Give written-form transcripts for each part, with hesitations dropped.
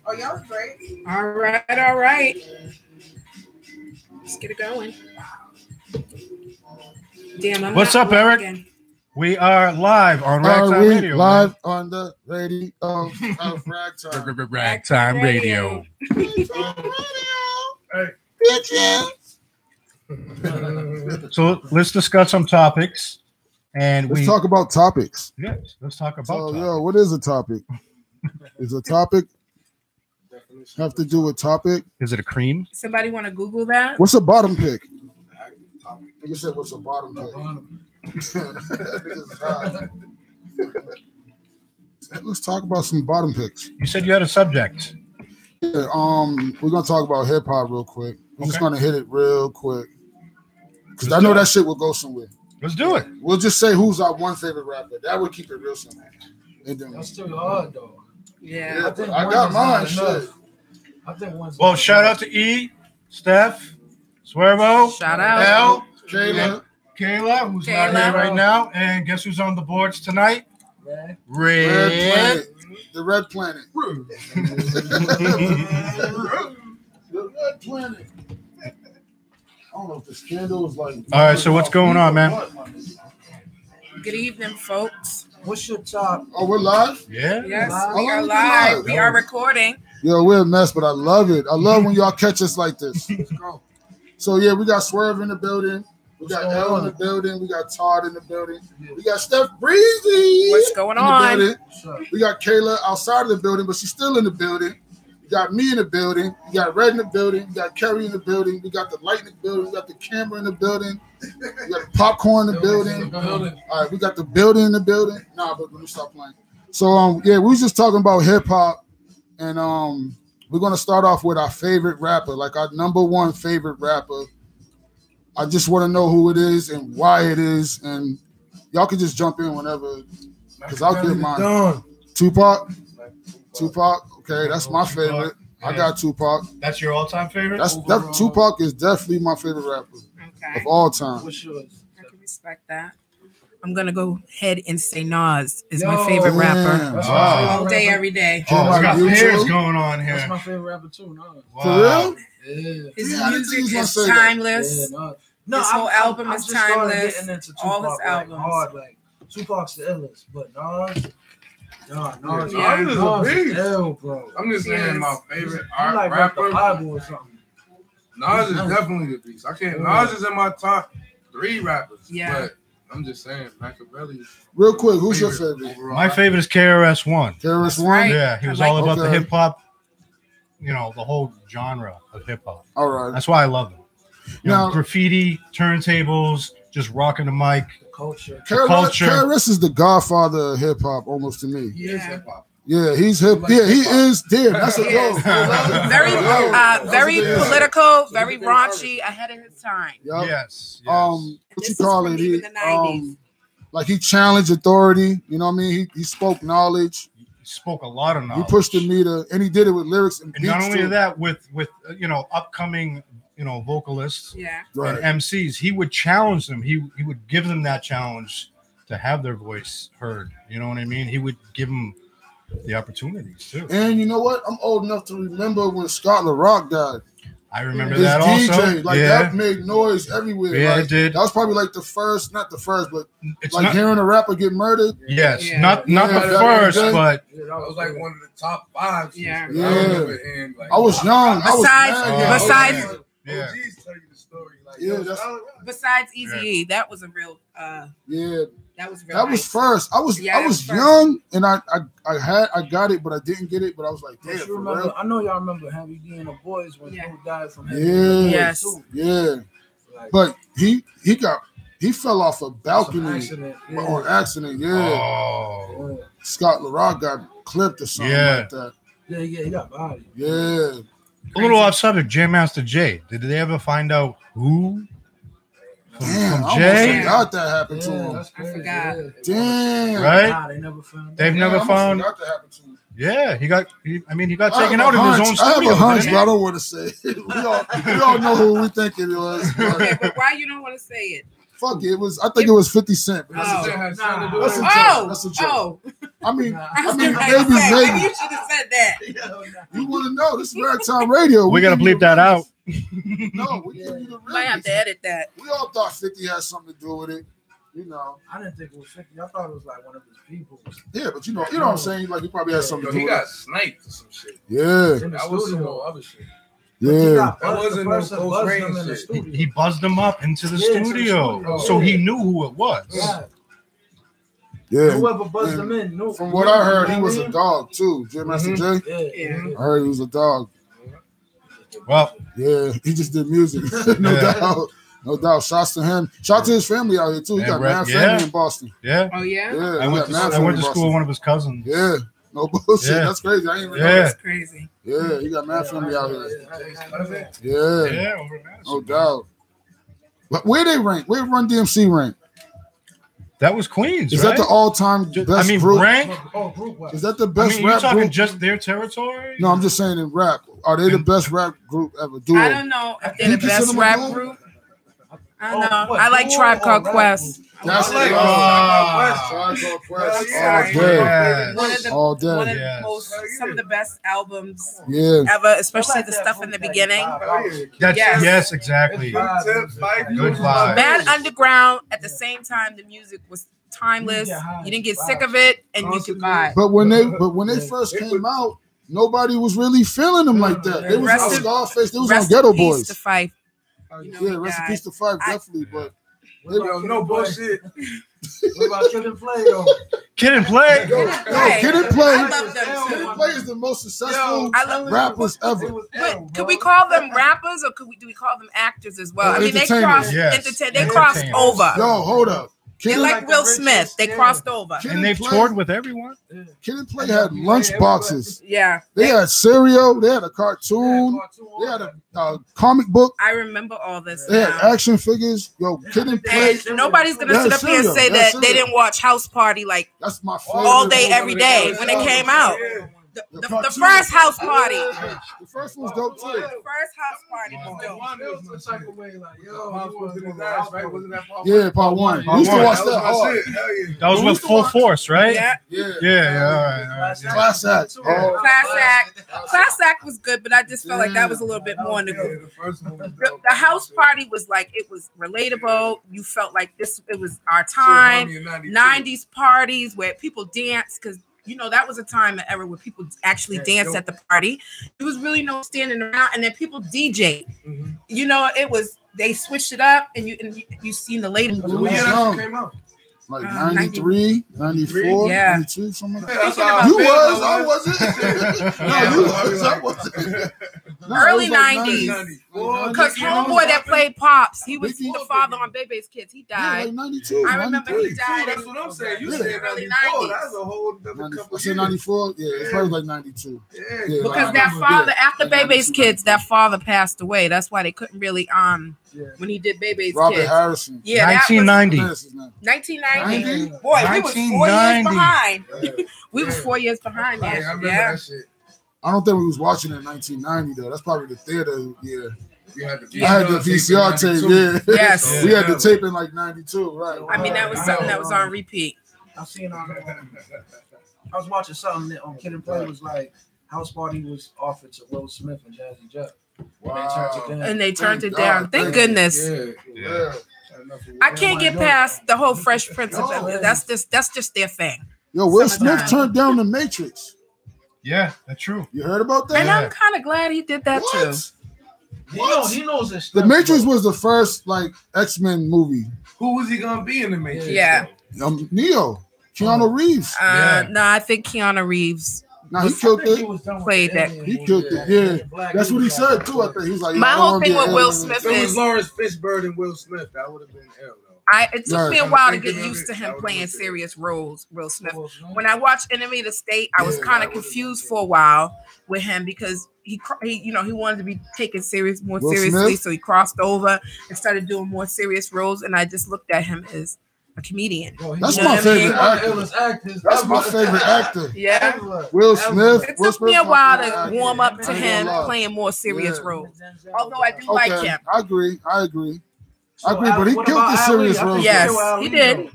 Oh, y'all was great. All right. Let's get it going. Damn, What's up, Eric? Again. We are live on Ragtyme Radio. Live on the radio of Ragtyme. Ragtyme Radio. Hey, bitches. So let's discuss some topics. And let's talk about topics. Yes, let's talk about topics. Yo, what is a topic? Is a topic have to do with topic? Is it a cream? Somebody want to Google that? What's a bottom pick? You said what's a bottom pick? Let's talk about some bottom picks. You said you had a subject. Yeah, we're gonna talk about hip hop real quick. We're just gonna hit it real quick because I know that shit will go somewhere. Let's do it. We'll just say who's our one favorite rapper. That would keep it real simple. That's too hard though. Yeah, I got mine. Shit. I think well, shout out to E, Steph, Swervo, shout out L, Kayla, who's not here right now, and guess who's on the boards tonight? Red Planet. The Red Planet. The Red Planet. I don't know if the scandal is like. All right, so what's going on, man? Good evening, folks. What's your top? Oh, we're live? Yeah. Yes, we are live. We are recording. Yo, we're a mess, but I love it. I love when y'all catch us like this. Let's go. So, yeah, we got Swerve in the building. We got L in the building. We got Todd in the building. We got Steph Breezy. What's going on? We got Kayla outside of the building, but she's still in the building. We got me in the building. We got Red in the building. We got Kerry in the building. We got the light in the building. We got the camera in the building. We got the popcorn in the building. All right, we got the building in the building. Nah, but let me stop playing. So, yeah, we was just talking about hip hop, and we're gonna start off with our favorite rapper, like our number one favorite rapper. I just want to know who it is and why it is, and y'all can just jump in whenever, because I'll get mine. Tupac. Okay, that's my favorite. I got Tupac. That's your all-time favorite? Tupac is definitely my favorite rapper of all time. What's yours? I can respect that. I'm gonna go ahead and say Nas is my favorite rapper. All day, every day. Oh, we got pairs going on here. That's my favorite rapper too. Nas. Wow. For real? Yeah. His music is timeless. Yeah, No, his whole album is timeless. All his albums. Hard, like Tupac's the illest, but Nas is a beast. Bro. I'm just saying my favorite art like rapper. Bible or something. Nas is definitely the beast. Nas is in my top 3 rappers. Yeah. But I'm just saying, Machiavelli. Real quick, who's your favorite? My favorite is KRS-One. KRS-One? Right. Yeah, he was all about the hip hop, the whole genre of hip hop. All right. That's why I love him. Graffiti, turntables, just rocking the mic. Culture. KRS is the godfather of hip hop, almost to me. He is hip hop. Yeah, he's hip. Yeah, he is. Damn, that's a goal. Very political, very raunchy, ahead of his time. Yep. Yes. What you call it? He, like he challenged authority. You know what I mean? He spoke knowledge. He spoke a lot of knowledge. He pushed the meter, and he did it with lyrics and beats. And not only too. that, with upcoming vocalists right. and MCs, he would challenge them. He would give them that challenge to have their voice heard. You know what I mean? He would give them the opportunities too. And you know what? I'm old enough to remember when Scott LaRock died. I remember His that DJ, also. that made noise everywhere. Yeah, it did. That was probably like the first, not the first, but hearing a rapper get murdered. Yes, not the first, but that was like one of the top 5. Yeah. I was young. Besides, yeah. Besides Eazy-E, that was a real. That was real. That was first. I was young, and I got it, but I didn't get it. But I was like, damn. I know y'all remember Heavy D and the Boys when he died from Heavy D. Yes. Yeah. But he fell off a balcony on accident. Yeah. Oh. Scott LaRock got clipped or something like that. Yeah, he got bodied. Yeah. A little off subject, Jam Master Jay. Did they ever find out who? Damn, from Jay? I forgot that happened to him. I forgot. Damn. Right? Nah, they never found. They've never found. That happened to him. Yeah, he got taken out of his own studio. I have a hunch, but I don't want to say it. We all know who we think it was. Okay, but why you don't want to say it? Fuck it. I think it was 50 Cent. That's a joke. Oh. I mean, Maybe you should have said that. You want to know? This is Ragtyme Radio. We gotta bleep that out. No, we give you the Might have to edit that. We all thought 50 had something to do with it. You know. I didn't think it was 50. I thought it was like one of his people. Yeah, but you know what I'm saying? Like he probably had something to do He with it. got sniped or some shit. Yeah. That was some other shit. Yeah. That wasn't no close range shit. He buzzed him up into the studio, so he knew who it was. Yeah. Whoever buzzed him in knew. From what I heard, he was a dog too. J Master J. Yeah. I heard he was a dog. Well, yeah, he just did music. No doubt. No doubt. Shouts to him. Shout to his family out here too. He got mad family in Boston. Yeah. Oh yeah. Yeah. I went to school with one of his cousins. Yeah. No bullshit. Yeah. That's crazy. I ain't even know. That's crazy. Yeah, he got mad family out here. Yeah. No doubt. But where they rank? Where Run DMC rank? That was Queens. Is that the all-time best group? Rank? Is that the best you're rap talking group? just their territory? No, I'm just saying in rap. Are they the best rap group ever? I don't know if they're the best rap group. I don't know. I like Tribe Called Quest. That's like Tribe Called Quest. Some of the best albums ever, especially the stuff in the beginning. Yes, exactly. Good vibe. Mad Underground. At the same time, the music was timeless. You didn't get sick of it, and you could vibe. But when they first came out, nobody was really feeling them like that. They was on Scarface. They was on Ghetto Boys. Yeah, rest in peace to Fife, definitely. But no bullshit. What about Kid and Play though? Kid and Play. Kid and Play. I love them. Kid and Play is the most successful rappers ever. But could we call them rappers, or do we call them actors as well? I mean, they crossed. They crossed over. Yo, hold up. They're like Will Smith. They crossed over. And they've toured with everyone. Kid and Play had lunch boxes. Yeah. They had cereal. They had a cartoon. They had a comic book. I remember all this. They had action figures. Yo, Kid and Play. And nobody's gonna sit up here and say that they didn't watch House Party like that's my favorite all day, every day when it came out. The first House Party. The first one's dope too. The first House Party was dope. Yeah, part one. We used to watch that hard. That was with Full Force, right? Yeah. All right. Class Act. Class Act was good, but I just felt like that was a little bit more in the group. The House Party was like, it was relatable. You felt like it was our time. 90s parties where people danced, because that was a time, an era where people actually danced at the party. It was really no standing around, and then people DJ. It was, they switched it up, and you seen the latest. Came out. Like 93, 94, 92, something like that. You was, I wasn't. No, you was, I wasn't. Early 90s. Because homeboy that played Pops, he was the father on Bebe's Kids. He died. Yeah, like 92. I remember he died. That's what I'm saying. You said early 94. 90s. That's a whole other couple. I said 94. Yeah, it's probably like 92. Yeah, because that father, after Bebe's Kids, that father passed away. That's why they couldn't really when he did Bebe's Robert Kids. Harrison. Yeah, 1990. 1990. Boy, we was 4 years behind. We was 4 years behind that. I remember that shit. I don't think we was watching it in 1990 though. That's probably the theater. Yeah. I had the VCR tape. Yeah. Yes. We had the tape in like 92. Right. I mean, that was something that was on repeat. I seen I was watching something that on Kid and Play was like House Party was offered to Will Smith and Jazzy Jeff. Wow. And they turned it down. Thank goodness. Yeah. I can't get past the whole Fresh Prince of Bel-Air. That's just their thing. Yo, Will Smith turned down The Matrix. Yeah, that's true. You heard about that? And I'm kind of glad he did that too. He knows this stuff. The Matrix was the first like X-Men movie. Who was he gonna be in the Matrix? Yeah. Neo, Keanu Reeves. No, I think Keanu Reeves. No, he killed it. Played that. He killed it. Yeah, that's what he said too. I think he was like, my whole thing with Will Smith it is was Lawrence Fishburne and Will Smith. That would have been ill. It took me a while to get used to him playing serious roles, Will Smith. When I watched Enemy of the State, I was kind of confused for a while with him because he wanted to be taken more seriously, so he crossed over and started doing more serious roles, and I just looked at him as a comedian. That's my favorite actor. That's my favorite actor. Yeah, Will Smith. It took me a while to warm up to him playing more serious roles, although I do like him. I agree. I agree, but he what killed about the Ali? serious I think role. Yes, killed he Ali, did. though.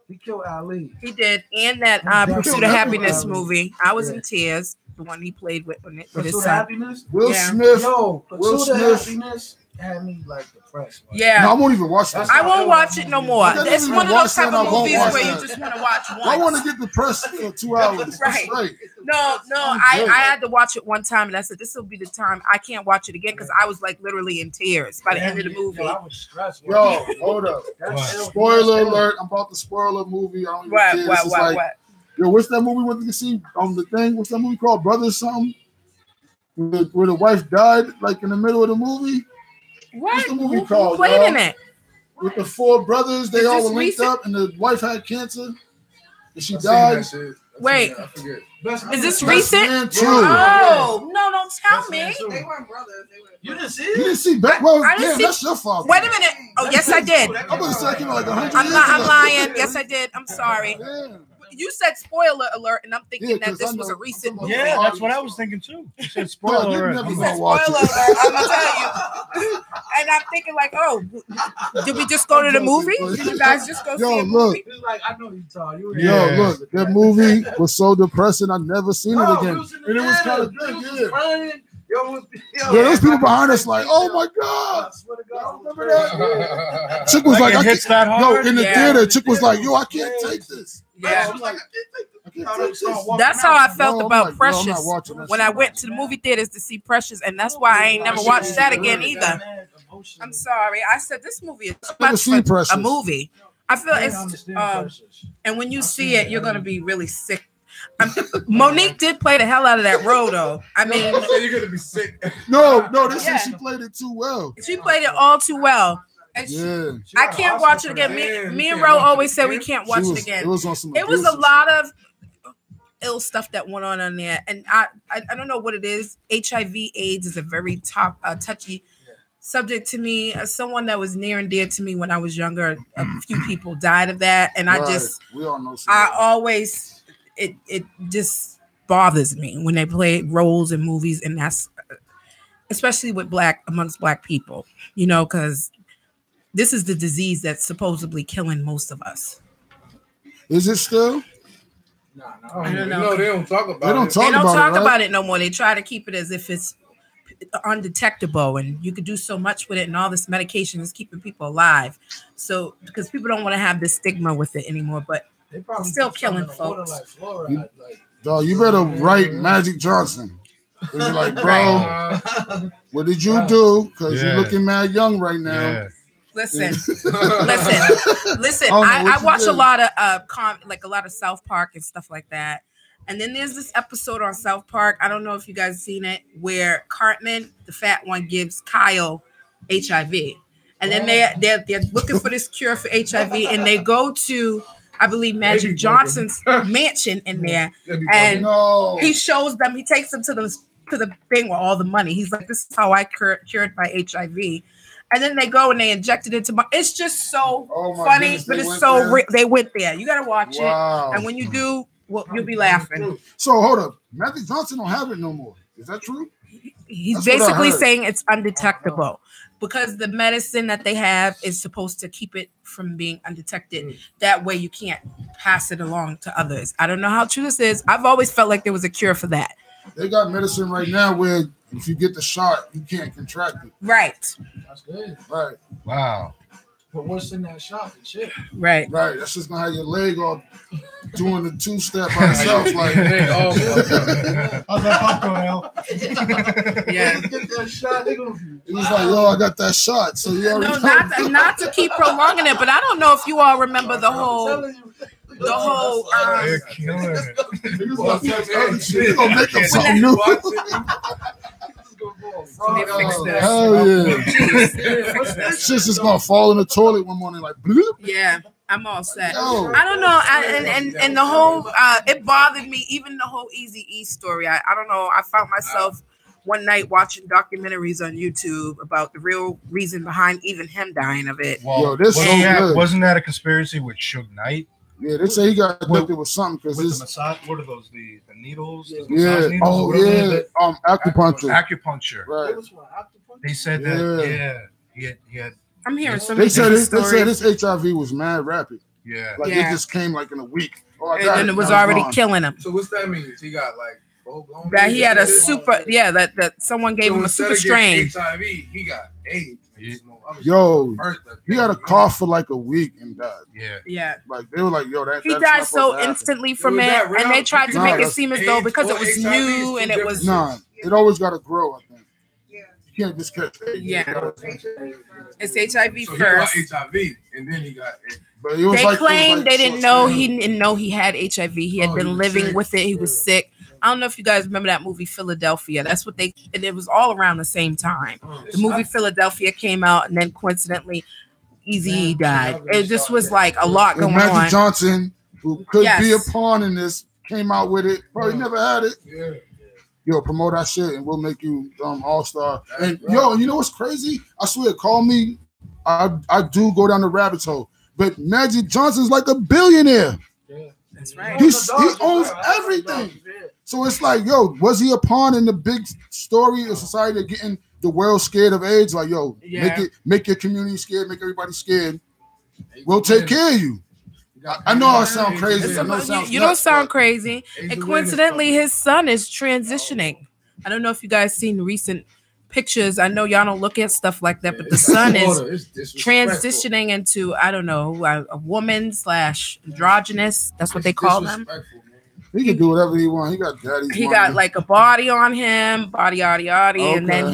He killed Ali. He did, and that Pursuit of Happiness movie. I was in tears. The one he played with his Pursuit of son. Happiness? Will Yeah. Smith. Yo, Will Pursuit of Smith. Happiness had me like depressed. Like, Yeah. No, I won't even watch that. I won't watch it no more. I can't It's even one of watch those type that, of I won't movies watch where that. you just want to watch once. I want to get depressed for 2 hours. Right. Straight. No, I had to watch it one time, and I said this will be the time I can't watch it again because I was like literally in tears by the end of the movie. Yo, I was stressed. Yo, hold up. That's ill. Spoiler alert. I'm about to spoil a movie. I don't even care. This is like, What? yo, what's that movie with you see on the thing? What's that movie called? Brothers something? Where the wife died like in the middle of the movie? What's the movie called? Who played in it? With the 4 brothers, they Is all this were linked recent? up, and the wife had cancer, and she I seen died. that shit. Wait. I forget. Is this Best recent? Man 2. Oh, no, don't tell me. They weren't brothers. You didn't see You it? didn't see back? Well, I didn't damn, see- that's your fault. Wait a minute. Oh, yes, I did. I'm gonna say it came out like 100 I'm years not. I'm ago. lying. Yes, I did. I'm sorry. Damn. You said spoiler alert, and I'm thinking Yeah, that 'cause this I was a know- recent I'm movie. talking Yeah, that's what I was thinking too. You said Bro, spoiler you're alert. never I'm gonna like, watch Spoiler it. alert, I'm gonna tell you. And I'm thinking like, oh, did we just go to the movie? Did you guys just go see Yo, a look. movie? He's like, I know you talk. You Yeah. Yo, look, that movie was so depressing. I've never seen it again. And it was kind of good, yeah. Yo, Yeah, there's people behind us like, oh my I God. swear to God. Remember that? Chick was like, it I hits can't, that yo, hard. in the Yeah. theater, Chick was like, yo, I can't take this. Yeah. I'm like, I can't take this. That's how I felt No, I'm about like, bro, I'm not Precious watching that when shit. I went to the movie theaters to see Precious, and that's why I ain't never watched that again either. I'm sorry. I said this movie is too Never much seen for Precious. a movie. I feel I it's understand Precious. and when you see it, you're gonna be really sick. Monique did play the hell out of that role, though. I mean, You're gonna be sick. No, this Yeah. she played it too well. she played it all too well. And Yeah. I can't watch it again. Me and Ro always said we can't watch it again. It was on some It was abuse a and lot of ill stuff that went on there, and I don't know what it is. HIV/AIDS is a very touchy subject to me. As someone that was near and dear to me when I was younger, a few people died of that, and shit. I just We all know I always it just bothers me when they play roles in movies, and that's especially with amongst black people, you know, because this is the disease that's supposedly killing most of us. Is it still? I don't know. No, they don't talk about They don't it. talk They don't about talk it, right? about it no more. They try to keep it as if it's undetectable, and you could do so much with it, and all this medication is keeping people alive. So because people don't want to have this stigma with it anymore, but They probably Still put something killing in the water folks. like fluoride, like- Dog, you better write Magic Johnson. And be like, bro, what did you do? Because you're Yeah. looking mad young right now. Yeah. listen. know I what you watch a did. lot of like a lot of South Park and stuff like that. And then there's this episode on South Park. I don't know if you guys seen it, where Cartman, the fat one, gives Kyle HIV, and then they're looking for this cure for HIV, and they go to, I believe, Magic Johnson's mansion in there, and No. he shows them. He takes them to the thing with all the money. He's like, "This is how I cured my HIV." And then they go and they inject it into my. It's just so Oh my funny, goodness, but they it's went so there? real. They went there. You gotta watch Wow. it, and when you do, well, you'll be laughing. So hold up. Magic Johnson don't have it no more. Is that true? He's That's what I basically heard. saying it's undetectable because the medicine that they have is supposed to keep it from being undetected. That way you can't pass it along to others. I don't know how true this is. I've always felt like there was a cure for that. They got medicine right now where if you get the shot, you can't contract it. Right. That's good. Right. Wow. But what's in that shot? The chip. Right. Right. That's just gonna have your leg all doing the two-step by itself. Like, How's that popcorn, Al? Yeah. Get that shot. They gonna he was like, yo, I got that shot. So you already No, know. not to keep prolonging it, but I don't know if you all remember the whole They're killing it. He was gonna touch other shit. He gonna make up something new. Hell yeah. Shit's just gonna fall in the toilet one morning like bloop. Yeah, I'm all set. Yo. I don't know, and the whole it bothered me. Even the whole Eazy-E story. I don't know. I found myself one night watching documentaries on YouTube about the real reason behind even him dying of it. Well, Yo, this so good. wasn't that a conspiracy with Suge Knight? Yeah, they say he got addicted with something because With the his massage, what are those? The needles? The yeah. massage needles? Oh What are they? yeah. Acupuncture. Acupuncture. Right. They said that. Yeah, he had I'm hearing so They many said stories. this HIV was mad rapid. Yeah. Like it just came like in a week. Oh, And then it was already killing him. So what's that mean? He got like full-blown That he had a super, that someone gave him a super strain. HIV, he got AIDS. Yo, he had a cough for like a week and died. Yeah. Like they were like, yo, he died so instantly from it, and they tried to make it seem as though because it was new and it was. Nah, it always got to grow. I think. You can't just catch AIDS. Yeah. It's HIV so first. He got HIV, and then he got AIDS. But it was they claimed they didn't know he had HIV. He had been living with it. He was sick. I don't know if you guys remember that movie Philadelphia. That's what and it was all around the same time. The movie Philadelphia came out, and then coincidentally, Eazy died. It just was like a lot going on. Magic Johnson, who could be a pawn in this, came out with it. Probably never had it. Yeah. Yo, promote that shit, and we'll make you all-star. And yo, you know what's crazy? I swear, call me. I do go down the rabbit hole, but Magic Johnson's like a billionaire. Yeah, that's right. He owns everything. So it's like, yo, was he a pawn in the big story of society of getting the world scared of AIDS? Like, yo, make your community scared, make everybody scared. We'll take care of you. I know I sound crazy. You don't sound crazy. And coincidentally, his son is transitioning. I don't know if you guys seen recent pictures. I know y'all don't look at stuff like that, but the son is transitioning into, I don't know, a woman / androgynous. That's what they call them. He can do whatever he wants. He got daddy's He money. got like a body on him, body, and then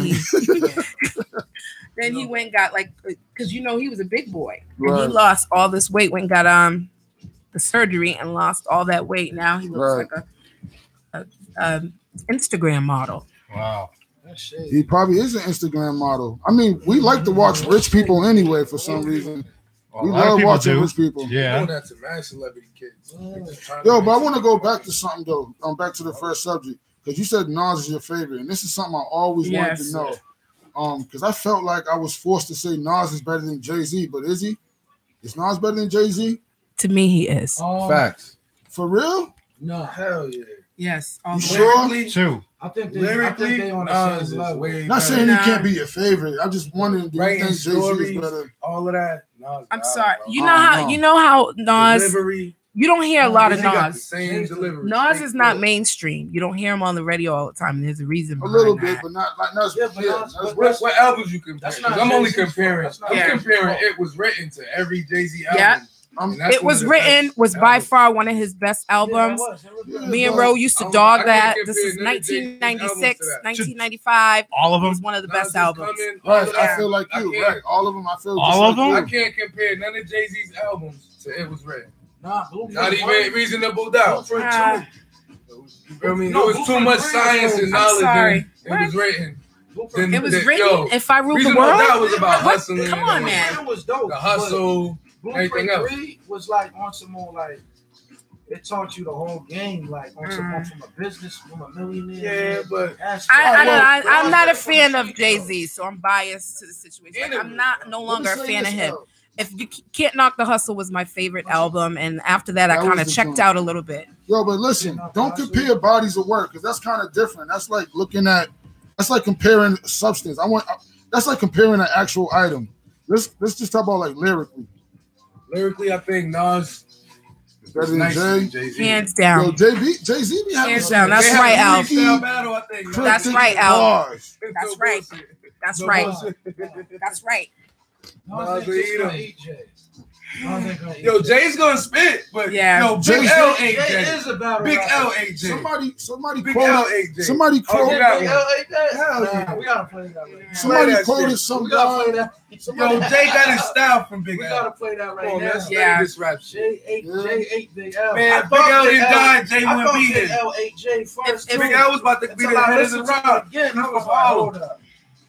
he went and got like, because he was a big boy, and he lost all this weight when got the surgery and lost all that weight. Now he looks like a Instagram model. Wow. He probably is an Instagram model. I mean, we like to watch rich people anyway for some reason. We love watching rich people. Yeah. That's a mad celebrity kids. Yo, but I want to go back to something though. Back to the first subject, because you said Nas is your favorite, and this is something I always wanted to know. Because I felt like I was forced to say Nas is better than Jay-Z, but is he? Is Nas better than Jay-Z? To me, he is. Facts. For real? No, hell yeah. Yes. You sure? Too. I think they on the same level. Not saying he can't be your favorite. I'm just wondering, do you think Jay-Z is better? All of that. I'm sorry. You know how Nas. Delivery. You don't hear a lot of Nas. Nas is not mainstream. You don't hear him on the radio all the time. And there's a reason. A little bit, but not like Nas. What albums you compare? I'm only comparing. I'm comparing It Was Written to every Jay-Z album. Yeah. It Was Written was by far one of his best albums. Me and Ro used to dog that. This is 1996, 1995. All of them was one of the best albums. Right, I feel like you. Right, all of them. I feel all of them. I can't compare none of Jay-Z's albums to It Was Written. Not even Reasonable Doubt. I mean, there was too much science and knowledge. It Was Written. It was written. If I Ruled the World. That was about hustling. Come on, man. It was dope. The hustle. Blueprint 3 was like on some more like it taught you the whole game, like on some more from a business, from a millionaire. Yeah, but I'm not a fan of Jay-Z, so I'm biased to the situation. Like, I'm no longer a fan of him. If You Can't Knock the Hustle was my favorite album, and after that I kind of checked out a little bit. Yo, but listen, don't compare bodies of work because that's kind of different. That's like comparing substance. That's like comparing an actual item. Let's just talk about like lyrically. Lyrically, I think Nas is better than Jay-Z. Hands down. Yo, Jay-Z be having hands down. That's right, Al. That's right, Al. That's right. That's right. That's right. Yo, Jay's gonna spit, but yo, Big L ain't Jay. Big L ain't Jay. Somebody Big L ain't Jay. Somebody quoted that. Hell yeah, we gotta play that. Somebody quoted some guy. Yo, Jay got his style from Big L. We gotta play that right now. Yeah, this rap shit. Jay ate Big L. Man, Big L didn't die. Jay wouldn't be here. Big L ate Jay first. Big L was about to be the head of the rock. Again, I was hold up.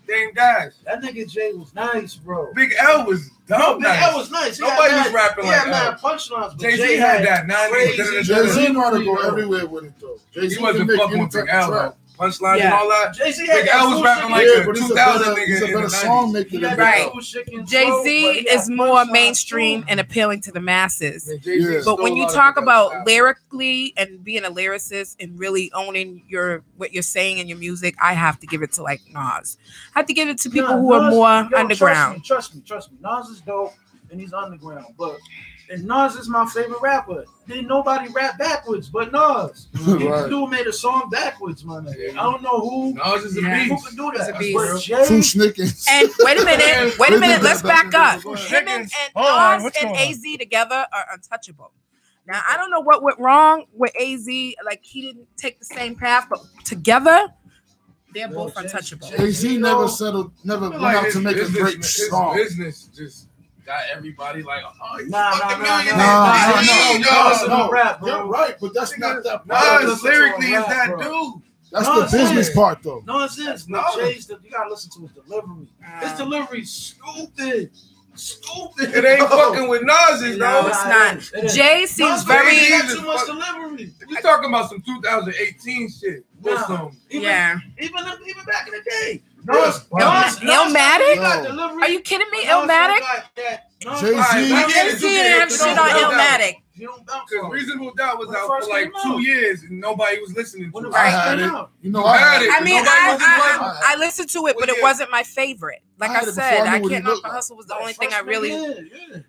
Dame Dash. That nigga Jay was nice, bro. Big L was dumb. Big L was nice. Nobody was rapping like that. Punchlines. Jay-Z had that 90s. Jay-Z know how to go everywhere with it though. He wasn't fucking with Big L. punchlines and all that. Jay-Z Big L was rapping like a 2000 nigga. He's a better song maker than Right. Jay-Z is more mainstream and appealing to the masses. But when you talk about lyrically and being a lyricist and really owning what you're saying in your music, I have to give it to like Nas. I have to give it to people who are more underground. Trust me. Nas is dope and he's underground, but and Nas is my favorite rapper. Didn't nobody rap backwards but Nas. This dude made a song backwards, man. I don't know who. Nas is a beast. Who can do that? Two Snickers. And wait a minute. Let's back up. Him and Nas and AZ together are untouchable. Now I don't know what went wrong with AZ. Like he didn't take the same path, but together they're both untouchable. AZ never went out to make a great song. Business just got everybody like, oh, no, rap, bro. You're right, but that's not that part. Nas lyrically is that dude. That's the business part, though. Nonsense. No, Jay's you gotta listen to his delivery. His delivery's stupid. It ain't fucking with Nas's, no, it's not. Jay seems very. Too much delivery. You talking about some 2018 shit? Even back in the day. Illmatic? Are you kidding me? Illmatic? Jay-Z and shit on Illmatic. Because Reasonable Doubt was out for like 2 years and nobody was listening to it. I had it. I listened to it, but it wasn't my favorite. Like I said, I Can't Knock the Hustle was the only thing I really.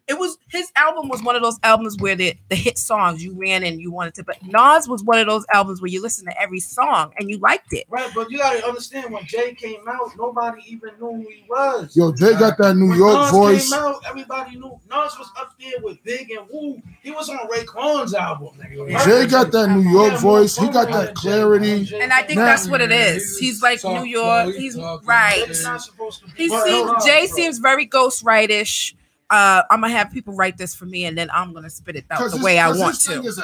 It was his album was one of those albums where the hit songs you ran and you wanted to. But Nas was one of those albums where you listen to every song and you liked it. Right, but you gotta understand when Jay came out, nobody even knew who he was. Yo, Jay got that New York voice. Came out, everybody knew. Nas was up there with Big and Wu. He was on Raekwon's album. Jay got that New York voice. He got that clarity. And I think that's what it is. He's like New York. He's right. Jay seems very ghostwrite-ish. I'm gonna have people write this for me, and then I'm gonna spit it out the way I want to. His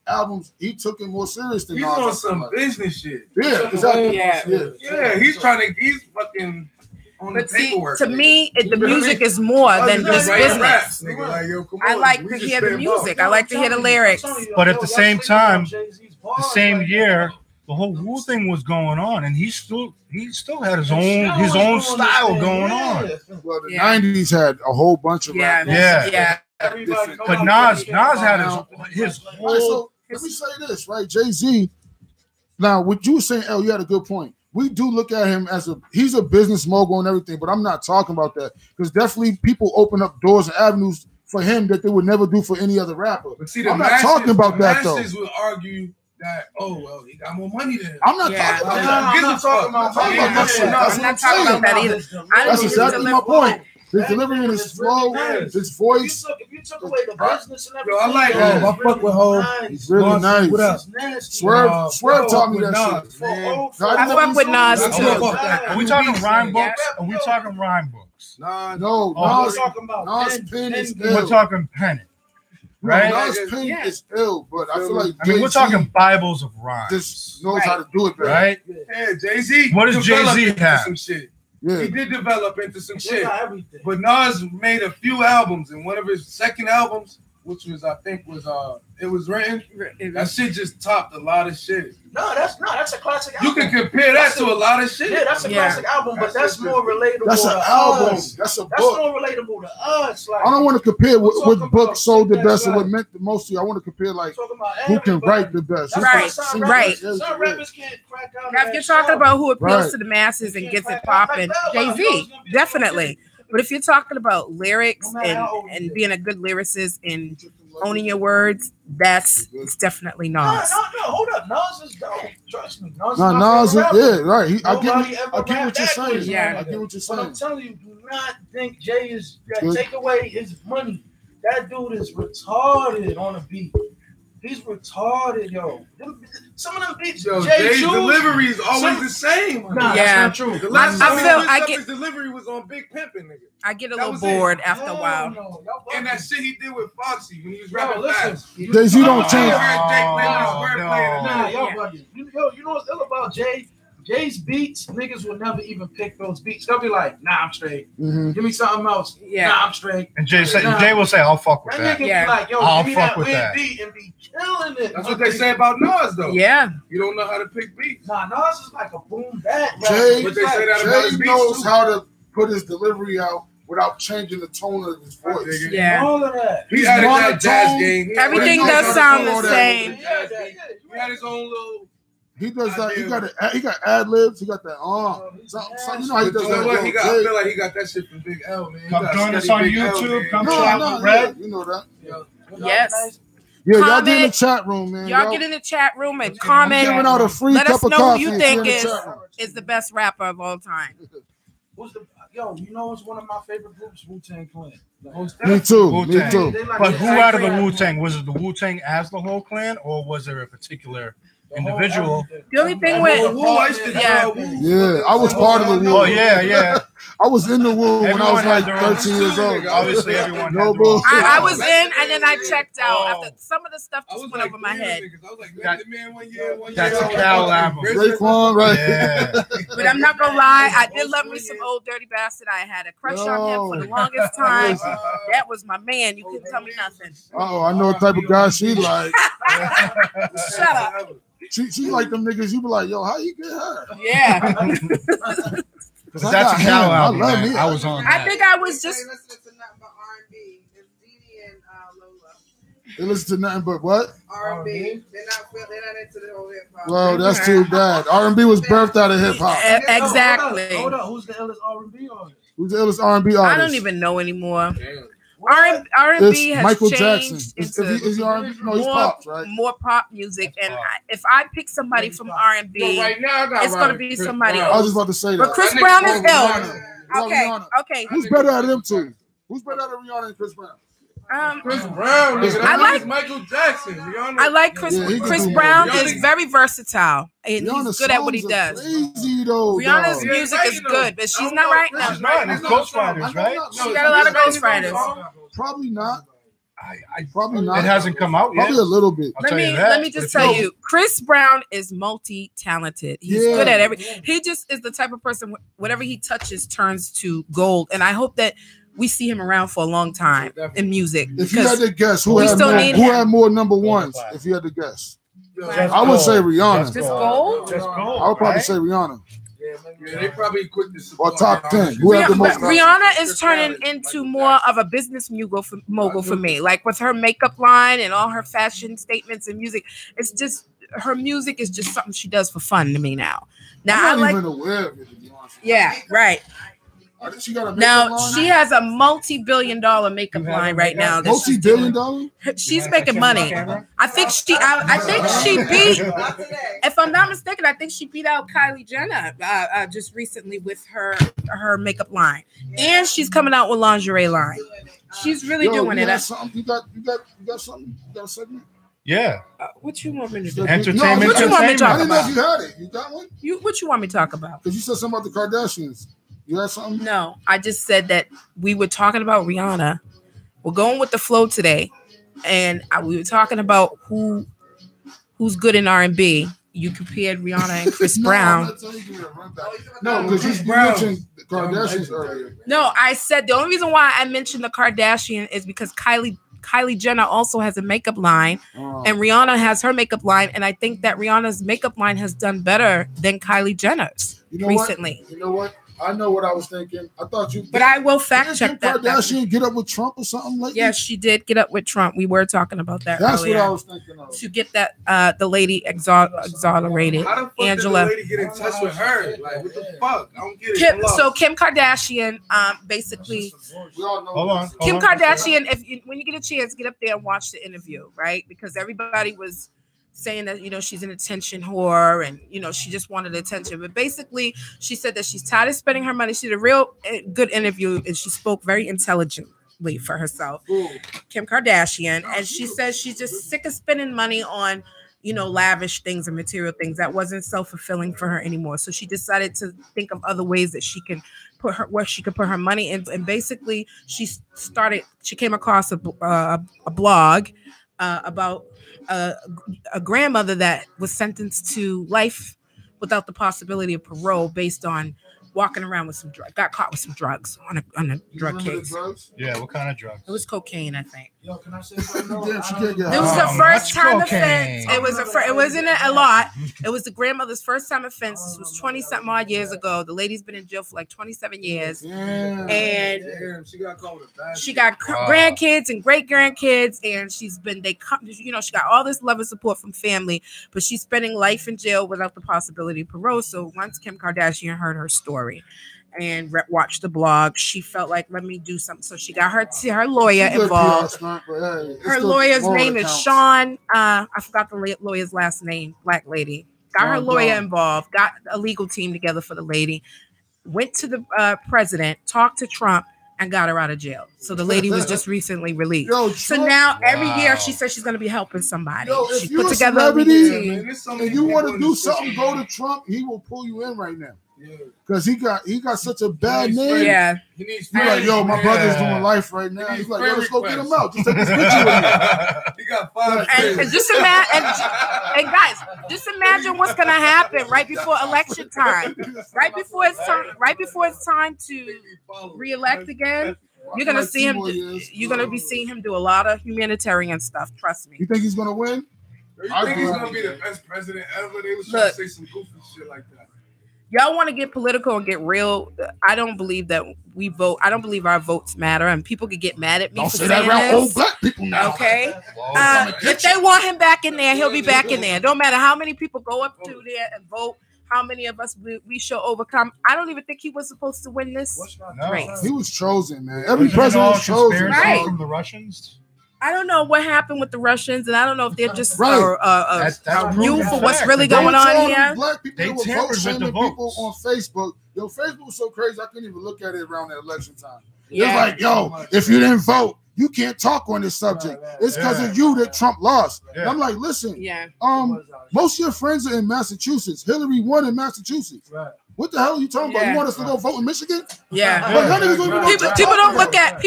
albums, he took it more serious than he's Nas. On some business shit. Yeah, exactly. Yeah. He's fucking. But see, to me, the music is more than just business. I like to hear the music. I like to hear the lyrics. But at the same time, the same year, the whole Wu thing was going on, and he still had his own style going on. Well, the 90s had a whole bunch of rap. Yeah. But Nas had his whole. So, let me say this, right? Jay-Z. Now, what you were saying, El, you had a good point. We do look at him as he's a business mogul and everything, but I'm not talking about that because definitely people open up doors and avenues for him that they would never do for any other rapper. But see, I'm not talking about that though. Masses would argue that he got more money than him. I'm not talking about that. I'm not talking about that. I'm not talking about that either. That's exactly my point. His delivery and his flow, his voice. If you took away the business and everything, I like him. I fuck with Ho. He's really nice. What up? Swerve taught me that shit. I fuck with Nas too. Are we talking rhyme books? Are we talking rhyme books? No, Nas pen is ill. We're talking pen. Right? Nas pen is ill, but I feel like we're talking Bibles of rhyme. Just knows how to do it better. Right? Yeah, Jay-Z. What does Jay-Z have? Some shit. Yeah. He did develop into some shit. But Nas made a few albums, and one of his second albums, which was It Was Written, that shit just topped a lot of shit. No, that's a classic album. You can compare that to a lot of shit. Yeah, that's a classic album, but that's more relatable. That's an album. That's a book. That's more relatable to us. Like, I don't want to compare what book sold the best or what meant the most to you. I want to compare like who can write the best. Right. Some rappers can't crack out. Now, if you're talking about who appeals to the masses and gets it popping, Jay-Z, definitely. But if you're talking about lyrics and being a good lyricist and owning your words, it's definitely Nas. No, hold up. Nas is dope. Trust me. Nas is right. I get what you're saying. Yeah. I get what you're saying. But I'm telling you, do not think Jay is take away his money. That dude is retarded on a beat. He's retarded, yo. Some of them beats, Jay's delivery is always the same. Nah, that's not true. The last his delivery was on Big Pimpin', nigga. I get a little bored after a while. No. And that shit he did with Foxy when he was rapping fast. Jay-Z don't change. Nah, y'all bugging. You know what's ill about Jay? Jay's beats, niggas will never even pick those beats. They'll be like, nah, I'm straight. Mm-hmm. Give me something else. Yeah. Nah, I'm straight. And Jay will say, I'll fuck with that. Nigga be like, yo, I'll give me fuck that with weird that beat and be killing it. That's what they say about Nas, though. Yeah. You don't know how to pick beats. Nah, Nas is like a boom bap. Jay knows how to put his delivery out without changing the tone of his voice. Yeah. All of that. He had that jazz game. Everything does sound the same. He had his own little. He does that. He got ad libs. He got that. You know how he does that. I feel like he got that shit from Big L, man. Come join us on YouTube. Come chat with Red. You know that. Yes. Yeah, y'all get in the chat room, man. Y'all get in the chat room and comment. Giving out a free Let cup us of know coffee who you think is the best rapper of all time. You know it's one of my favorite groups, Wu-Tang Clan. Me too. But who out of the Wu-Tang? Was it the Wu-Tang as the whole clan, or was there a particular individual? The only thing with I was part of the Wu. Oh yeah. I was in the Wu when I was like 13 years old. Obviously, everyone. I was in, and then I checked out after some of the stuff just went over my head. I was like, the man 1 year. That's a Cal album. Raekwon, right? Yeah. But I'm not gonna lie, I did love me some Old Dirty Bastard. I had a crush on him for the longest time. That was my man. You couldn't tell me nothing. Oh, I know what type of guy she like. Shut up. She like them niggas. You be like, yo, how you get her? Yeah. But that's a Cal album. Man. I was on. I think I was just. They listen to nothing but what? R&B. They're not into the whole hip hop. Well, that's too bad. R&B was birthed out of hip hop. Exactly. Hold on. Who's the illest R&B artist? Who's the illest R&B artist? I don't even know anymore. R&B has Michael changed Jackson. Is he R&B? No, he's pop, right? More pop music. And if I pick somebody from R&B, it's going to be somebody else. I was just about to say that. But Chris Brown is ill. Okay. Who's better at them two? Who's better at Rihanna and Chris Brown? Chris Brown. I like Michael Jackson. Rihanna. I like Chris. Chris Brown is very versatile, and he's good at what he does. Crazy though. Rihanna's music is good, but she's not right now. She's not. It's ghostwriters, right? She got a lot of ghostwriters. Probably not. Probably not. It hasn't come out yet. Probably a little bit. Let me just tell you, Chris Brown is multi-talented. He's good at everything. He just is the type of person, whatever he touches turns to gold. And I hope that we see him around for a long time in music. If you had to guess, who had more number ones? If you had to guess, I would say Rihanna. Just gold? I would probably say Rihanna. Yeah, they probably quit this. Or top 10. Who had the most? Rihanna is turning into more of a business mogul for me. Like with her makeup line and all her fashion statements and music. It's just her music is just something she does for fun to me now. I'm not even aware of it, to be honest. Yeah, right. She got a now she has a multi-billion-dollar makeup line right now. Multi-billion-dollar? She's making money. I think she beat. If I'm not mistaken, I think she beat out Kylie Jenner just recently with her makeup line, and she's coming out with lingerie line. She's really doing it. You got something? You got a segment? Yeah. What you want me to do? Entertainment. What you want me to talk I didn't know about? if you had it. You got one? What you want me to talk about? Because you said something about the Kardashians. You had something? No, I just said that we were talking about Rihanna. We're going with the flow today, and we were talking about who's good in R&B. You compared Rihanna and Chris Brown. No, because you mentioned the Kardashians earlier. No, I said the only reason why I mentioned the Kardashian is because Kylie Jenner also has a makeup line, and Rihanna has her makeup line, and I think that Rihanna's makeup line has done better than Kylie Jenner's recently. You know what? I know what I was thinking. I thought you. But I will fact check that. Kardashian get up with Trump or something like that? Yes, she did get up with Trump. We were talking about that That's earlier. what I was thinking of. To get that the lady exonerated. How the fuck Angela. did the lady get in touch with her? Like, what the fuck? I don't get it. Kim Kardashian, basically. Hold on. Kim Kardashian, when you get a chance, get up there and watch the interview, right? Because everybody was saying that, she's an attention whore and, she just wanted attention. But basically, she said that she's tired of spending her money. She did a real good interview and she spoke very intelligently for herself. Ooh. Kim Kardashian. And she says she's just sick of spending money on, lavish things and material things that wasn't self-fulfilling for her anymore. So she decided to think of other ways that she can put her money in. And basically, she came across a blog about a grandmother that was sentenced to life without the possibility of parole based on walking around with got caught with some drugs on a drug case. Yeah, what kind of drugs? It was cocaine, I think. Yo, can I say something? It was a first time offense. It wasn't a lot. It was the grandmother's first time offense. This was 20-something odd years ago. The lady's been in jail for like 27 years. And she got grandkids and great grandkids, and she got all this love and support from family, but she's spending life in jail without the possibility of parole. So once Kim Kardashian heard her story and watched the blog, she felt like, let me do something. So she got her lawyer involved. Her lawyer's name is Sean. I forgot the lawyer's last name. Black lady. Got her lawyer involved. Got a legal team together for the lady. Went to the president. Talked to Trump. And got her out of jail. So the lady was just recently released. So now every year she says she's going to be helping somebody. She put together a team. And you want to do something, go to Trump. He will pull you in right now. Because he got such a bad name. Yeah. He's like, yo, my brother's doing life right now. He's like, yo, let's go get him out. Just take this picture with me. He got 5 and just imagine, and guys, just imagine what's gonna happen right before election time. Right before it's time to re-elect again. You're gonna see him. You're gonna be seeing him do a lot of humanitarian stuff. Trust me. You think he's gonna win? You think he's gonna be the best president ever? They was trying to say some goofy shit like that. Y'all want to get political and get real. I don't believe that we vote. I don't believe our votes matter, and people could get mad at me. Don't say that around old black people now. Okay. If they want him back in there, he'll be back in there. Don't matter how many people go up to there and vote. How many of us we shall overcome? I don't even think he was supposed to win this race. He was chosen, man. Every president was chosen. Right. From the Russians. I don't know what happened with the Russians, and I don't know if they're just new for what's really going on here. Black people were vote shaming people on Facebook. Yo, Facebook was so crazy I couldn't even look at it around the election time. Yeah. It's like, yo, if you didn't vote, you can't talk on this subject. It's because of you that Trump lost. And I'm like, listen, most of your friends are in Massachusetts. Hillary won in Massachusetts. Right. What the hell are you talking about? You want us to go vote in Michigan? Yeah. People don't look at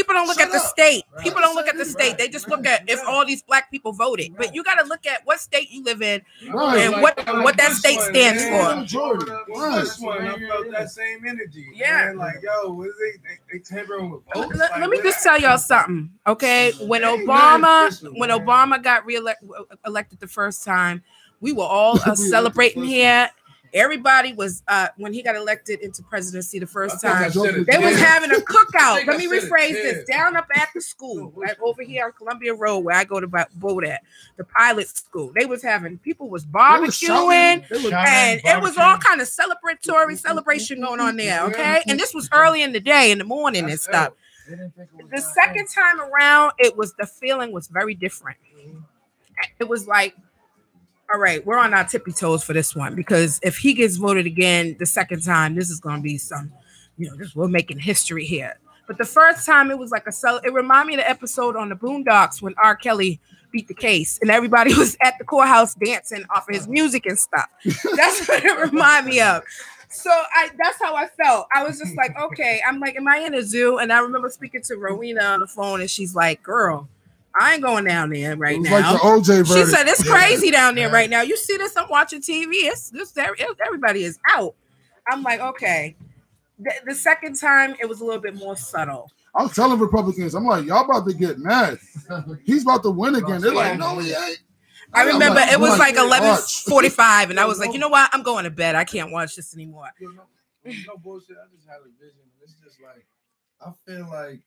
the state. People don't look at the state. They just look at if all these black people voted. But you got to look at what state you live in and what that state stands for. I felt that same energy. Yeah. Man. Like, yo, what is they tampering with votes? Let me just tell y'all something, okay? When Obama got elected the first time, we were all celebrating here. Everybody was when he got elected into presidency the first time. They was having a cookout. Let me rephrase this: down up at the school, like over here on Columbia Road, where I go to vote at the pilot school. They was having people was barbecuing, and it was all kind of celebration going on there. Okay, and this was early in the day, in the morning and stuff. The second time around, the feeling was very different. It was like, all right, we're on our tippy toes for this one, because if he gets voted again the second time, this is going to be we're making history here. But the first time, it was like it reminded me of the episode on the Boondocks when R. Kelly beat the case and everybody was at the courthouse dancing off of his music and stuff. That's what it reminded me of. So that's how I felt. I was just like, okay, I'm like, am I in a zoo? And I remember speaking to Rowena on the phone, and she's like, girl, I ain't going down there right now. Like the OJ verdict. She said, it's crazy down there right now. You see this? I'm watching TV. Everybody is out. I'm like, okay. The second time, it was a little bit more subtle. I was telling Republicans, I'm like, y'all about to get mad. He's about to win again. They're like, no, he ain't. I remember it was like 11:45, and I was like, you know what? I'm going to bed. I can't watch this anymore. No bullshit. I just had a vision. It's just like, I feel like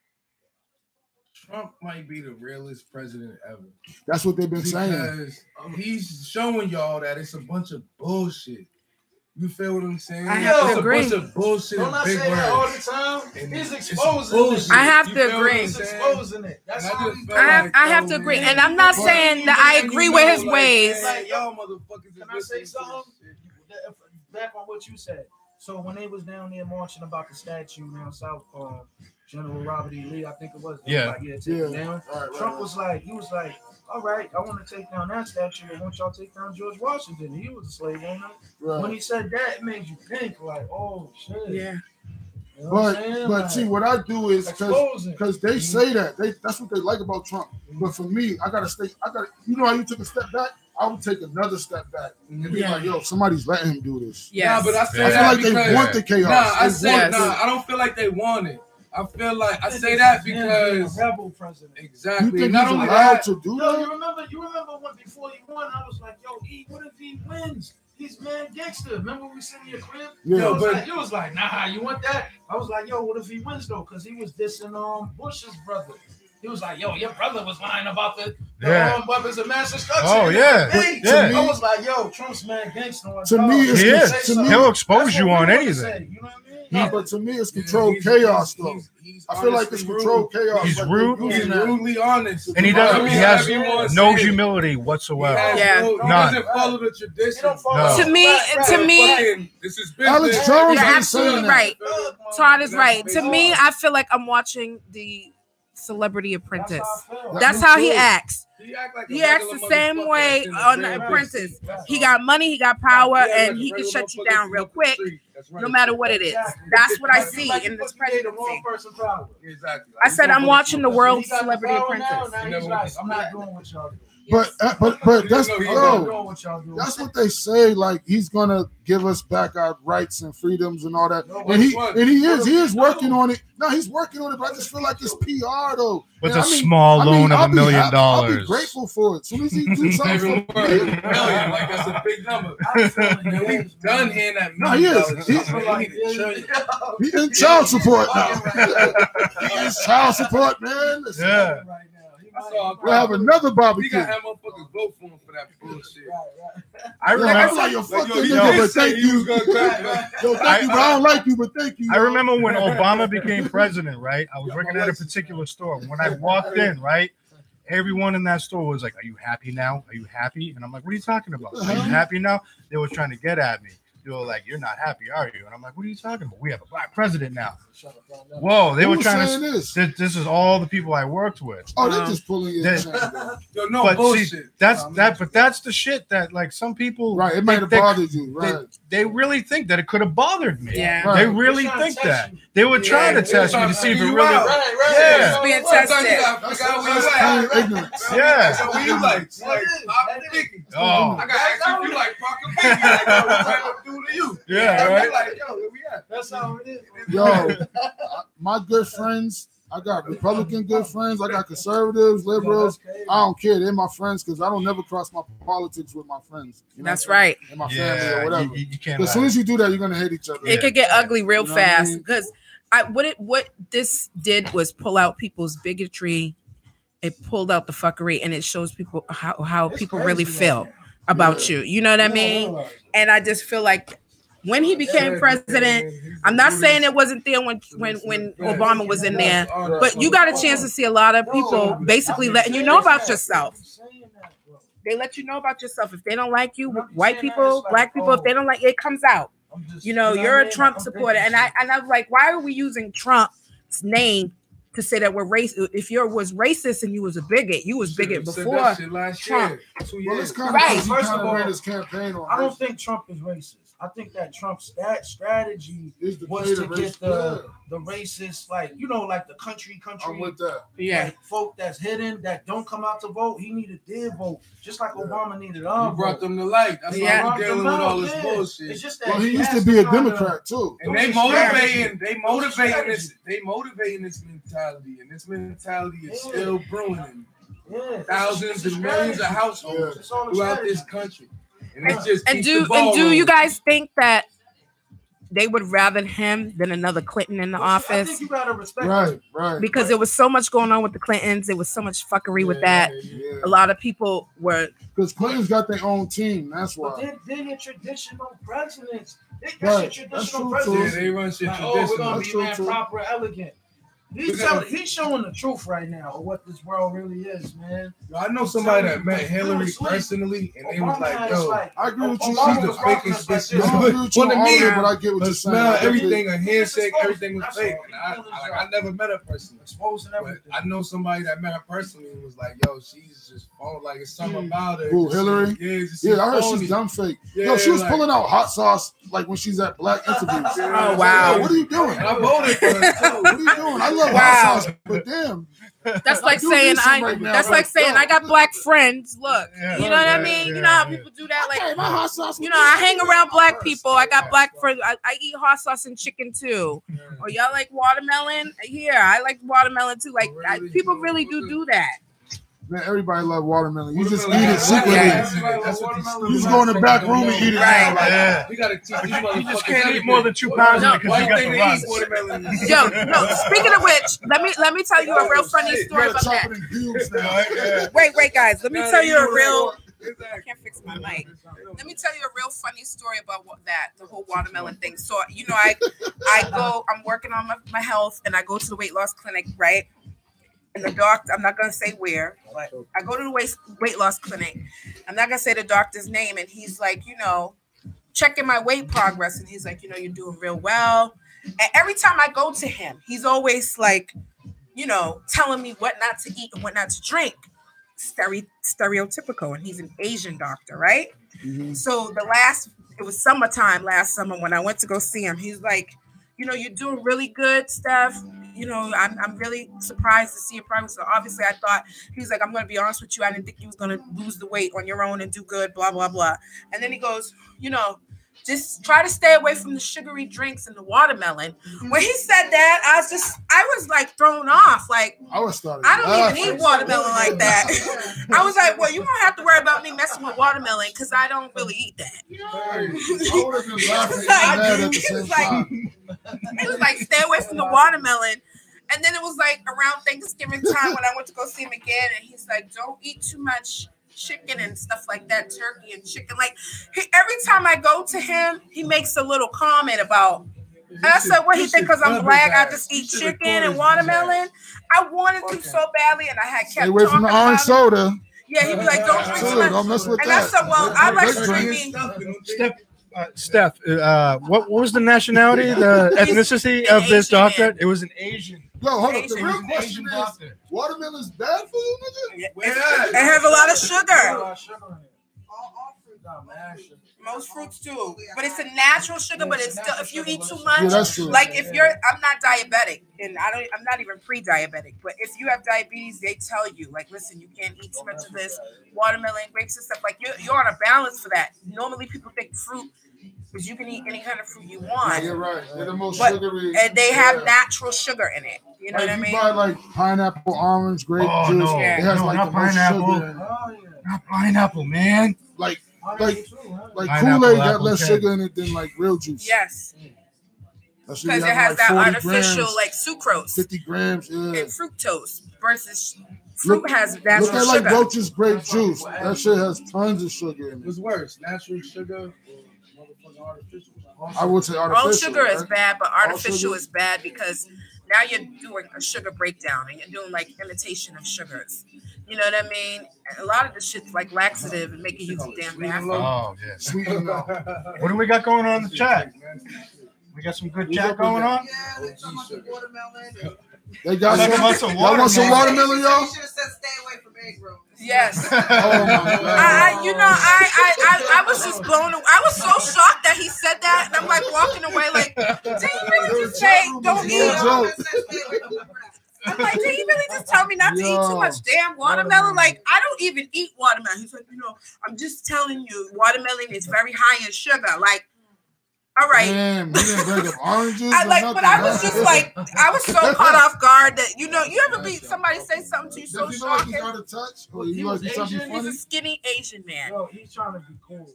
Trump might be the realest president ever. That's what they've been saying. He's showing y'all that it's a bunch of bullshit. You feel what I'm saying? I have to agree. It's a bunch of bullshit. Don't I say that all the time? He's exposing it. I have to agree. He's exposing it. That's I have to agree. And I'm not saying that I agree with his ways. Like, y'all motherfuckers. Can I say something? Back on what you said. So when they was down there marching about the statue down south, General Robert E. Lee, I think it was. Down. Trump was like, all right, I want to take down that statue, and want y'all take down George Washington. He was a slave owner. Right. When he said that, it made you think like, oh shit. Yeah. You know but see, what I do is because they say that that's what they like about Trump. But for me, I gotta stay. You know how you took a step back? I would take another step back and be like, yo, somebody's letting him do this. Yeah, nah, but I say I feel that like because, they want the chaos. I don't feel like they want it. I feel like I say that because rebel president. Exactly. You think not he's only allowed that, to do Yo, that? you remember when before he won, I was like, yo, E, what if he wins? He's man gangster. Remember we sitting in your crib? Yeah, You was like, nah, you want that? I was like, yo, what if he wins though? Because he was dissing Bush's brother. He was like, yo, your brother was lying about the weapons of mass destruction. Oh, yeah. I was like, yo, Trump's man gangster. To me, he'll expose you on anything. You know what I mean? Nah, but to me, it's controlled chaos, though. I feel like it's controlled chaos. He's rude. He's rudely honest. And he has no humility whatsoever. He doesn't follow the tradition. To me, this is Alex Jones. you're absolutely right. Todd is right. To me, I feel like I'm watching the Celebrity Apprentice. That's how he acts. He acts the same way on The Apprentice. He got money, he got power, and he can shut you down real quick, no matter what it is. That's what I see in this presidency. I said I'm watching the world Celebrity Apprentice. I'm not doing what y'all do. But that's that's what they say. Like he's gonna give us back our rights and freedoms and all that. And he is working on it. No, he's working on it. But I just feel like it's PR though. With a small loan of $1 million. I'll be grateful for it. As soon as he do something for me, like that's a big number. He's done here that $1 million. He's in child support now. He's child support, man. Yeah. We'll have another barbecue. We gotta have motherfuckers vote for him for that bullshit. I remember, like, yo, fuck this nigga, but thank you. Yo, thank you, but I don't like you, but thank you. I remember when Obama became president, right? I was working at a particular store. When I walked in, right, everyone in that store was like, "Are you happy now? Are you happy?" And I'm like, "What are you talking about? Are you happy now?" They were trying to get at me. They were like, "You're not happy, are you?" And I'm like, "What are you talking about? We have a black president now." Whoa, they were trying to. This is all the people I worked with. Oh, they're just pulling it. No bullshit. See, that's the shit that like some people. Right, it might have bothered you. Right, they really think that it could have bothered me. Yeah, they really think that. They were trying to test me to see if it really. Yeah, being tested. Yeah. What you like? Oh, I got to ask you like Parker Pickens. Like, what do to you? Yeah, right. Like, yo, where we at? That's how it is. Yo, my good friends, I got Republican good friends, I got conservatives, liberals. I don't care. They're my friends because I don't never cross my politics with my friends. You know, that's right. And my family or whatever. You can't. As soon as you do that, you're gonna hate each other. It could get ugly real You know what I fast mean? because what this did was pull out people's bigotry. It pulled out the fuckery, and it shows people how people really feel about you. You know what I mean? And I just feel like when he became president, I'm not saying it wasn't there when Obama was in there, but you got a chance to see a lot of people basically letting you know about yourself. They let you know about yourself. If they don't like you, white people, black people, if they don't like it, comes out. You know, you're a Trump supporter. And I was like, why are we using Trump's name to say that we're racist? If you was racist and you was a bigot, you was bigot before Trump. Well, it's kind Right. of first of all, his campaign on. I don't think Trump is racist. I think that Trump's strategy was to get the racist, like, you know, like the country I'm with that. like folk that's hidden, that don't come out to vote. He needed their vote, just like Obama needed our You brought vote. them to light. That's why we're dealing with all this bullshit. It's just that Well, he used to be a Democrat too. And they motivating this mentality, and this mentality is still brewing in thousands and millions of households throughout this country. And it's just And do you guys think that they would rather him than another Clinton in the I office? think you gotta respect Right. Because there was so much going on with the Clintons. There was so much fuckery with that. Yeah. A lot of people were. Because Clinton's got their own team. That's But why. they're your traditional presidents. That's Right. your That's traditional true, too. presidents. Yeah, they run shit Like, oh, we're traditional. gonna That's be true, man too. proper, elegant. He's showing the truth right now of what this world really is, man. I know somebody that met Hillary personally, and they was like, "Yo, I agree with you. she's the fakest bitch you I don't agree with you Well, to on all me, of it, but I get what But you're saying. smell I get everything, a handshake, everything was That's fake. all. And I never met her personally. Exposing But everything. I know somebody that met her personally and was like, "Yo, she's just phone. Like it's something about her." Who, Just- Hillary? Yeah, Yeah, I heard phony. she's dumb fake. Yeah, Yo, she was like- pulling out hot sauce like when she's at black interviews. Oh, wow. Yo, what are you doing? And I voted for her too. What are you doing? I love hot sauce, but damn. That's like saying I got black friends. Look, you know what I mean? You know how people do that? Like, my hot sauce. You know, I hang around black people. I got black friends. I eat hot sauce and chicken too. Or y'all like watermelon? Yeah, I like watermelon too. Like people really do that. Man, everybody love watermelon. You just eat it secretly. You just go in the back room and eat it. Right. Yeah. You just can't eat more than 2 pounds because you got the runs. Yo, no. Speaking of which, let me tell you a real funny story about that. Wait, guys. Let me tell you a real. I can't fix my mic. Let me tell you a real funny story about the whole watermelon thing. So you know, I'm working on my health, and I go to the weight loss clinic, right? And the doctor, I'm not going to say where, but I go to the weight loss clinic. I'm not going to say the doctor's name. And he's like, you know, checking my weight progress. And he's like, you know, you're doing real well. And every time I go to him, he's always like, you know, telling me what not to eat and what not to drink. Stereotypical. And he's an Asian doctor, right? Mm-hmm. So it was summertime last summer when I went to go see him. He's like, you know, you're doing really good, Steph. You know, I'm really surprised to see your progress. So obviously, I thought, he's like, I'm going to be honest with you. I didn't think you was going to lose the weight on your own and do good, blah, blah, blah. And then he goes, you know, just try to stay away from the sugary drinks and the watermelon. When he said that, I was like thrown off. Like, I don't even eat watermelon like that. I was like, well, you don't have to worry about me messing with watermelon because I don't really eat that. You know? It was like, stay away from the watermelon. And then it was like around Thanksgiving time when I went to go see him again. And he's like, don't eat too much chicken and stuff like that, turkey and chicken. Like every time I go to him, he makes a little comment about. And I said, "What he think? Because I'm black, I just eat chicken and watermelon." I wanted to so badly, and I had kept stay away from the orange soda. Yeah, he'd be like, "Don't drink too much." Don't mess with and that. I said, "Well, I like drinking." Steph, what was the nationality, the ethnicity of this doctor? Man. It was an Asian. Yo, hold up. The real question is, watermelon's bad for you, nigga? It has a lot of sugar. Most fruits do, but it's a natural sugar. But it's still, if you eat too much, like if I'm not diabetic, and I'm not even pre-diabetic. But if you have diabetes, they tell you, like, listen, you can't eat too much of this watermelon, grapes, and stuff. Like you're on a balance for that. Normally, people think fruit. Because you can eat any kind of fruit you want. Yeah, you're right. They're the most sugary. And they have natural sugar in it. You know what I mean? You buy like pineapple, orange, grape juice. No. It has not pineapple. Not pineapple, man. Like Kool-Aid got less sugar in it than like real juice. Yes. Because it has that artificial grams, like sucrose. 50 grams, yeah. And fructose versus fruit has natural sugar. Look at like Roach's grape juice. That shit has tons of sugar in it. What's worse, natural sugar? Artificial. I would say artificial. All sugar is bad, but artificial is bad because now you're doing a sugar breakdown and you're doing like imitation of sugars. You know what I mean? And a lot of the shit's like laxative and making you damn bad. Oh yeah. What do we got going on in the chat? We got some good chat going on. Yeah, watermelon. They got some watermelon. Y'all want some watermelon, y'all? You should have said stay away from egg rolls. Yes. Oh my God. I was just blown away. I was so shocked that he said that, and I'm like walking away, like, did he really just say don't eat? I'm like, did he really just tell me not to eat too much damn watermelon? Like, I don't even eat watermelon. He's like, I'm just telling you, watermelon is very high in sugar. Like, all right. Damn, you didn't break up oranges. But I was just like, I was so caught off guard that you ever be somebody say something to you so shocking. He's out of touch, or he was Asian. He's a skinny Asian man. No, he's trying to be cool.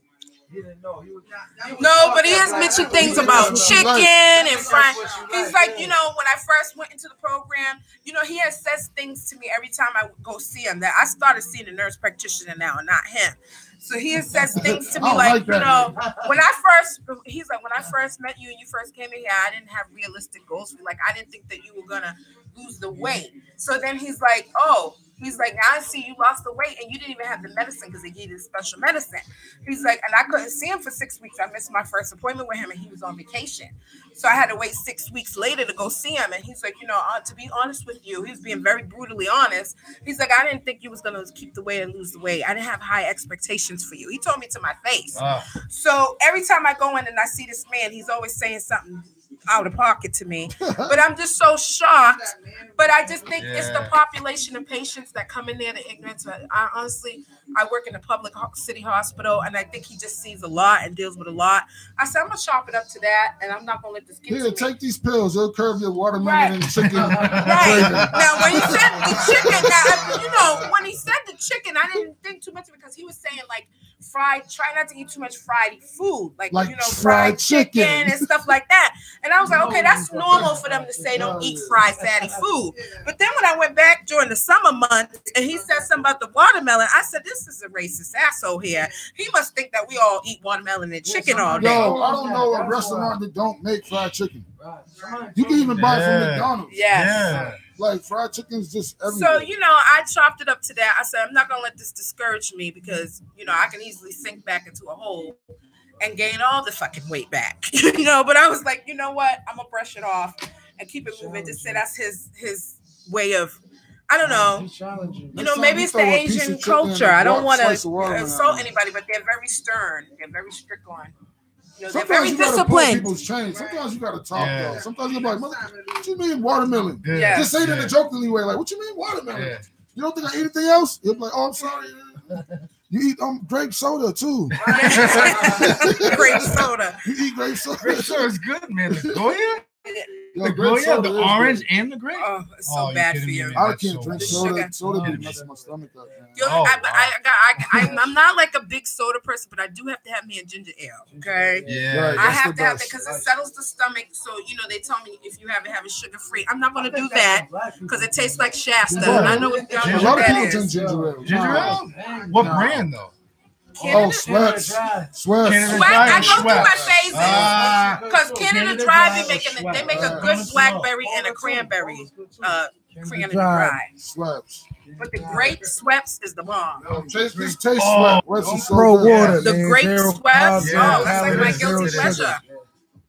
He didn't know. He was not. No, but he has mentioned things about chicken and frying. He's like, when I first went into the program, he has says things to me every time I go see him that I started seeing a nurse practitioner now and not him. So he says things to me like when I first met you and you first came in here, I didn't have realistic goals for you. Like, I didn't think that you were gonna lose the weight. So then he's like, now I see you lost the weight and you didn't even have the medicine because they gave you special medicine. He's like, and I couldn't see him for 6 weeks. I missed my first appointment with him and he was on vacation. So I had to wait 6 weeks later to go see him. And he's like, to be honest with you, he was being very brutally honest. He's like, I didn't think you was going to keep the weight and lose the weight. I didn't have high expectations for you. He told me to my face. Wow. So every time I go in and I see this man, he's always saying something out of pocket to me. But I'm just so shocked. But I just think it's the population of patients that come in there, the ignorance. I honestly work in a public city hospital, and I think he just sees a lot and deals with a lot. I said, I'm going to chop it up to that, and I'm not going to let this get to me. Take these pills. It'll curb your watermelon and chicken. Right. Now, when he said the chicken, when he said the chicken, I didn't think too much of it because he was saying, like, try not to eat too much fried food, like fried chicken and stuff like that. And I was like, okay, that's normal for them to say don't eat fried fatty food. But then when I went back during the summer months and he said something about the watermelon, I said, this is a racist asshole here. He must think that we all eat watermelon and chicken all day. Yo, I don't know a restaurant that don't make fried chicken. You can even buy it from McDonald's. Yeah. Like fried chicken's just everywhere. So, I chopped it up to that. I said, I'm not going to let this discourage me because, I can easily sink back into a hole and gain all the fucking weight back. But I was like, you know what? I'm going to brush it off and keep it moving. Just say that's his way of, I don't know. Maybe it's the Asian culture. I don't want to insult anybody, but they're very stern. They're very strict on. They're very disciplined. Sometimes you gotta talk though. Sometimes you're like, what you mean watermelon? Yeah. Just say it in a jokingly way, like, what you mean watermelon? Yeah. You don't think I eat anything else? You'll be like, oh, I'm sorry. You eat grape soda too. Grape soda. You eat grape soda. Grape soda is good, man. Go ahead. Yo, the orange good. And the grape. Oh, it's so bad for you. I can't drink soda. Soda be messing my stomach up, man. I'm not like a big soda person, but I do have to have me a ginger ale. Okay. Yeah. Right, I have to have it because it settles the stomach. So they tell me if you have it sugar free. I'm not going to do that because it tastes like Shasta. Right. I know what a lot of people drink ginger ale. Ginger ale? What brand though? Schweppes. I go through my phases because Canada Dry they make a good blackberry and a cranberry Canada Dry. Schweppes. But the grape Schweppes is the bomb. Taste Schweppes. What's pro water? The grape Schweppes. Oh, that's like my guilty pleasure.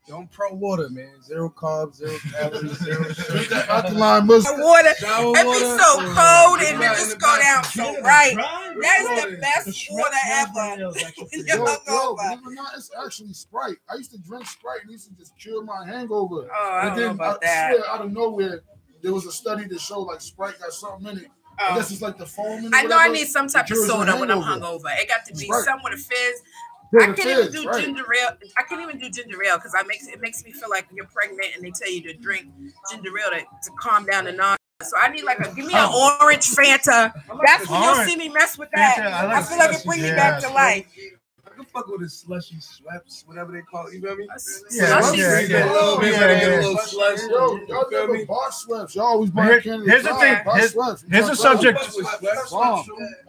Don't pro water, man. 0 carbs, 0 calories, 0 sugar. Alkaline water. It be so cold and it just go down so right. That's the best water ever. It's actually Sprite. I used to drink Sprite and it used to just cure my hangover. Oh, I don't know about that. Swear, out of nowhere, there was a study that showed like Sprite got something in it. I guess it's like the foam in it. I know I need some type of soda when I'm hungover. It got to be some with a fizz. I can't even do ginger ale. I can't even do ginger ale because it makes me feel like you're pregnant and they tell you to drink ginger ale to calm down the nausea. So I need give me an orange Fanta. That's when you'll see me mess with that. I feel like it brings me back to life. I can fuck with a slushy Schweppes, whatever they call it. You feel me? Slushy. Get a little bit, get a little slush. Yo, y'all never bought Schweppes. Y'all always buy Canada. Here's the thing. Here's a subject.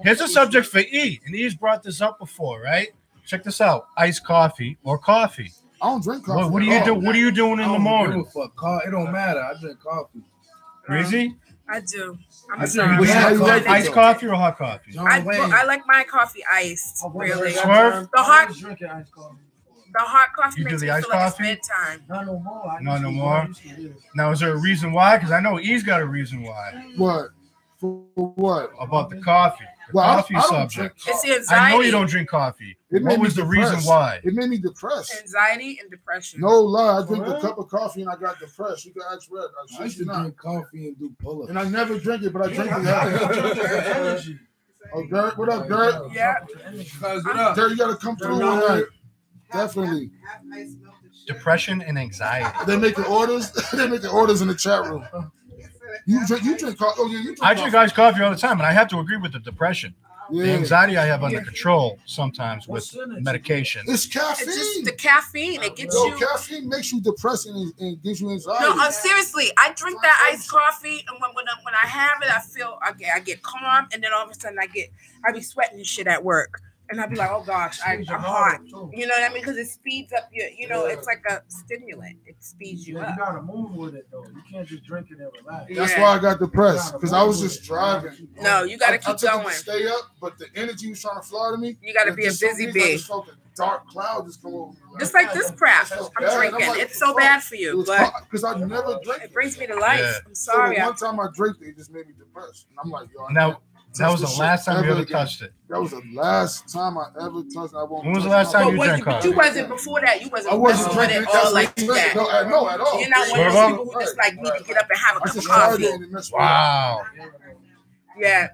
Here's a subject for E, and E's brought this up before, right? Check this out: iced coffee or coffee. I don't drink coffee. What do you do? What are you doing in the morning? It don't matter. I drink coffee. Crazy? I do. Iced coffee or hot coffee? I like my coffee iced. Really. Swerve? The hot coffee you makes do me the iced feel like coffee? It's bedtime. Not no more. Not no more. Now, is there a reason why? Because I know E's got a reason why. What? For what? About the coffee. Coffee subject. It's the anxiety. I know you don't drink coffee. What was the reason why? It made me depressed. Anxiety and depression. No lie. I drink a cup of coffee and I got depressed. You can ask Red. I used to drink coffee and do pull-ups. And I never drink it, but I drink it. Oh, Dirt, what up, Dirt? Yeah. What up? Dirt, you got to come through one night. Definitely. Depression and anxiety. They make the orders. They make the orders in the chat room. You drink coffee. Oh, yeah, you drink I drink iced coffee all the time, and I have to agree with the depression. Yeah. The anxiety I have under control sometimes with medication. It's caffeine. It's just the caffeine. It gets you. Caffeine makes you depressed and gives you anxiety. No, seriously. I drink that iced coffee, and when I have it, I feel I get calm, and then all of a sudden I be sweating and shit at work. And I'd be like, oh gosh, I'm hot. You know what I mean? Because it speeds up your, it's like a stimulant. It speeds you up. You gotta move with it though. You can't just drink it and relax. That's why I got depressed, because I was just driving. No, you gotta keep going. Stay up, but the energy was trying to fly to me. You gotta be a busy bee. I just felt a dark cloud just come over me. Just like this crap I'm drinking. Like, it's so bad for you, but because I never drink. It brings me to life. Yeah. I'm sorry. So one time I drank it just made me depressed, and I'm like, yo. Now, That was the last time you ever touched it. That was the last time I ever touched it. When was the last time you drank coffee? You wasn't before that. You wasn't drinking it all like that. No, at all. You're not one of those people who just like need to get up and have a cup of coffee. Wow. Yeah.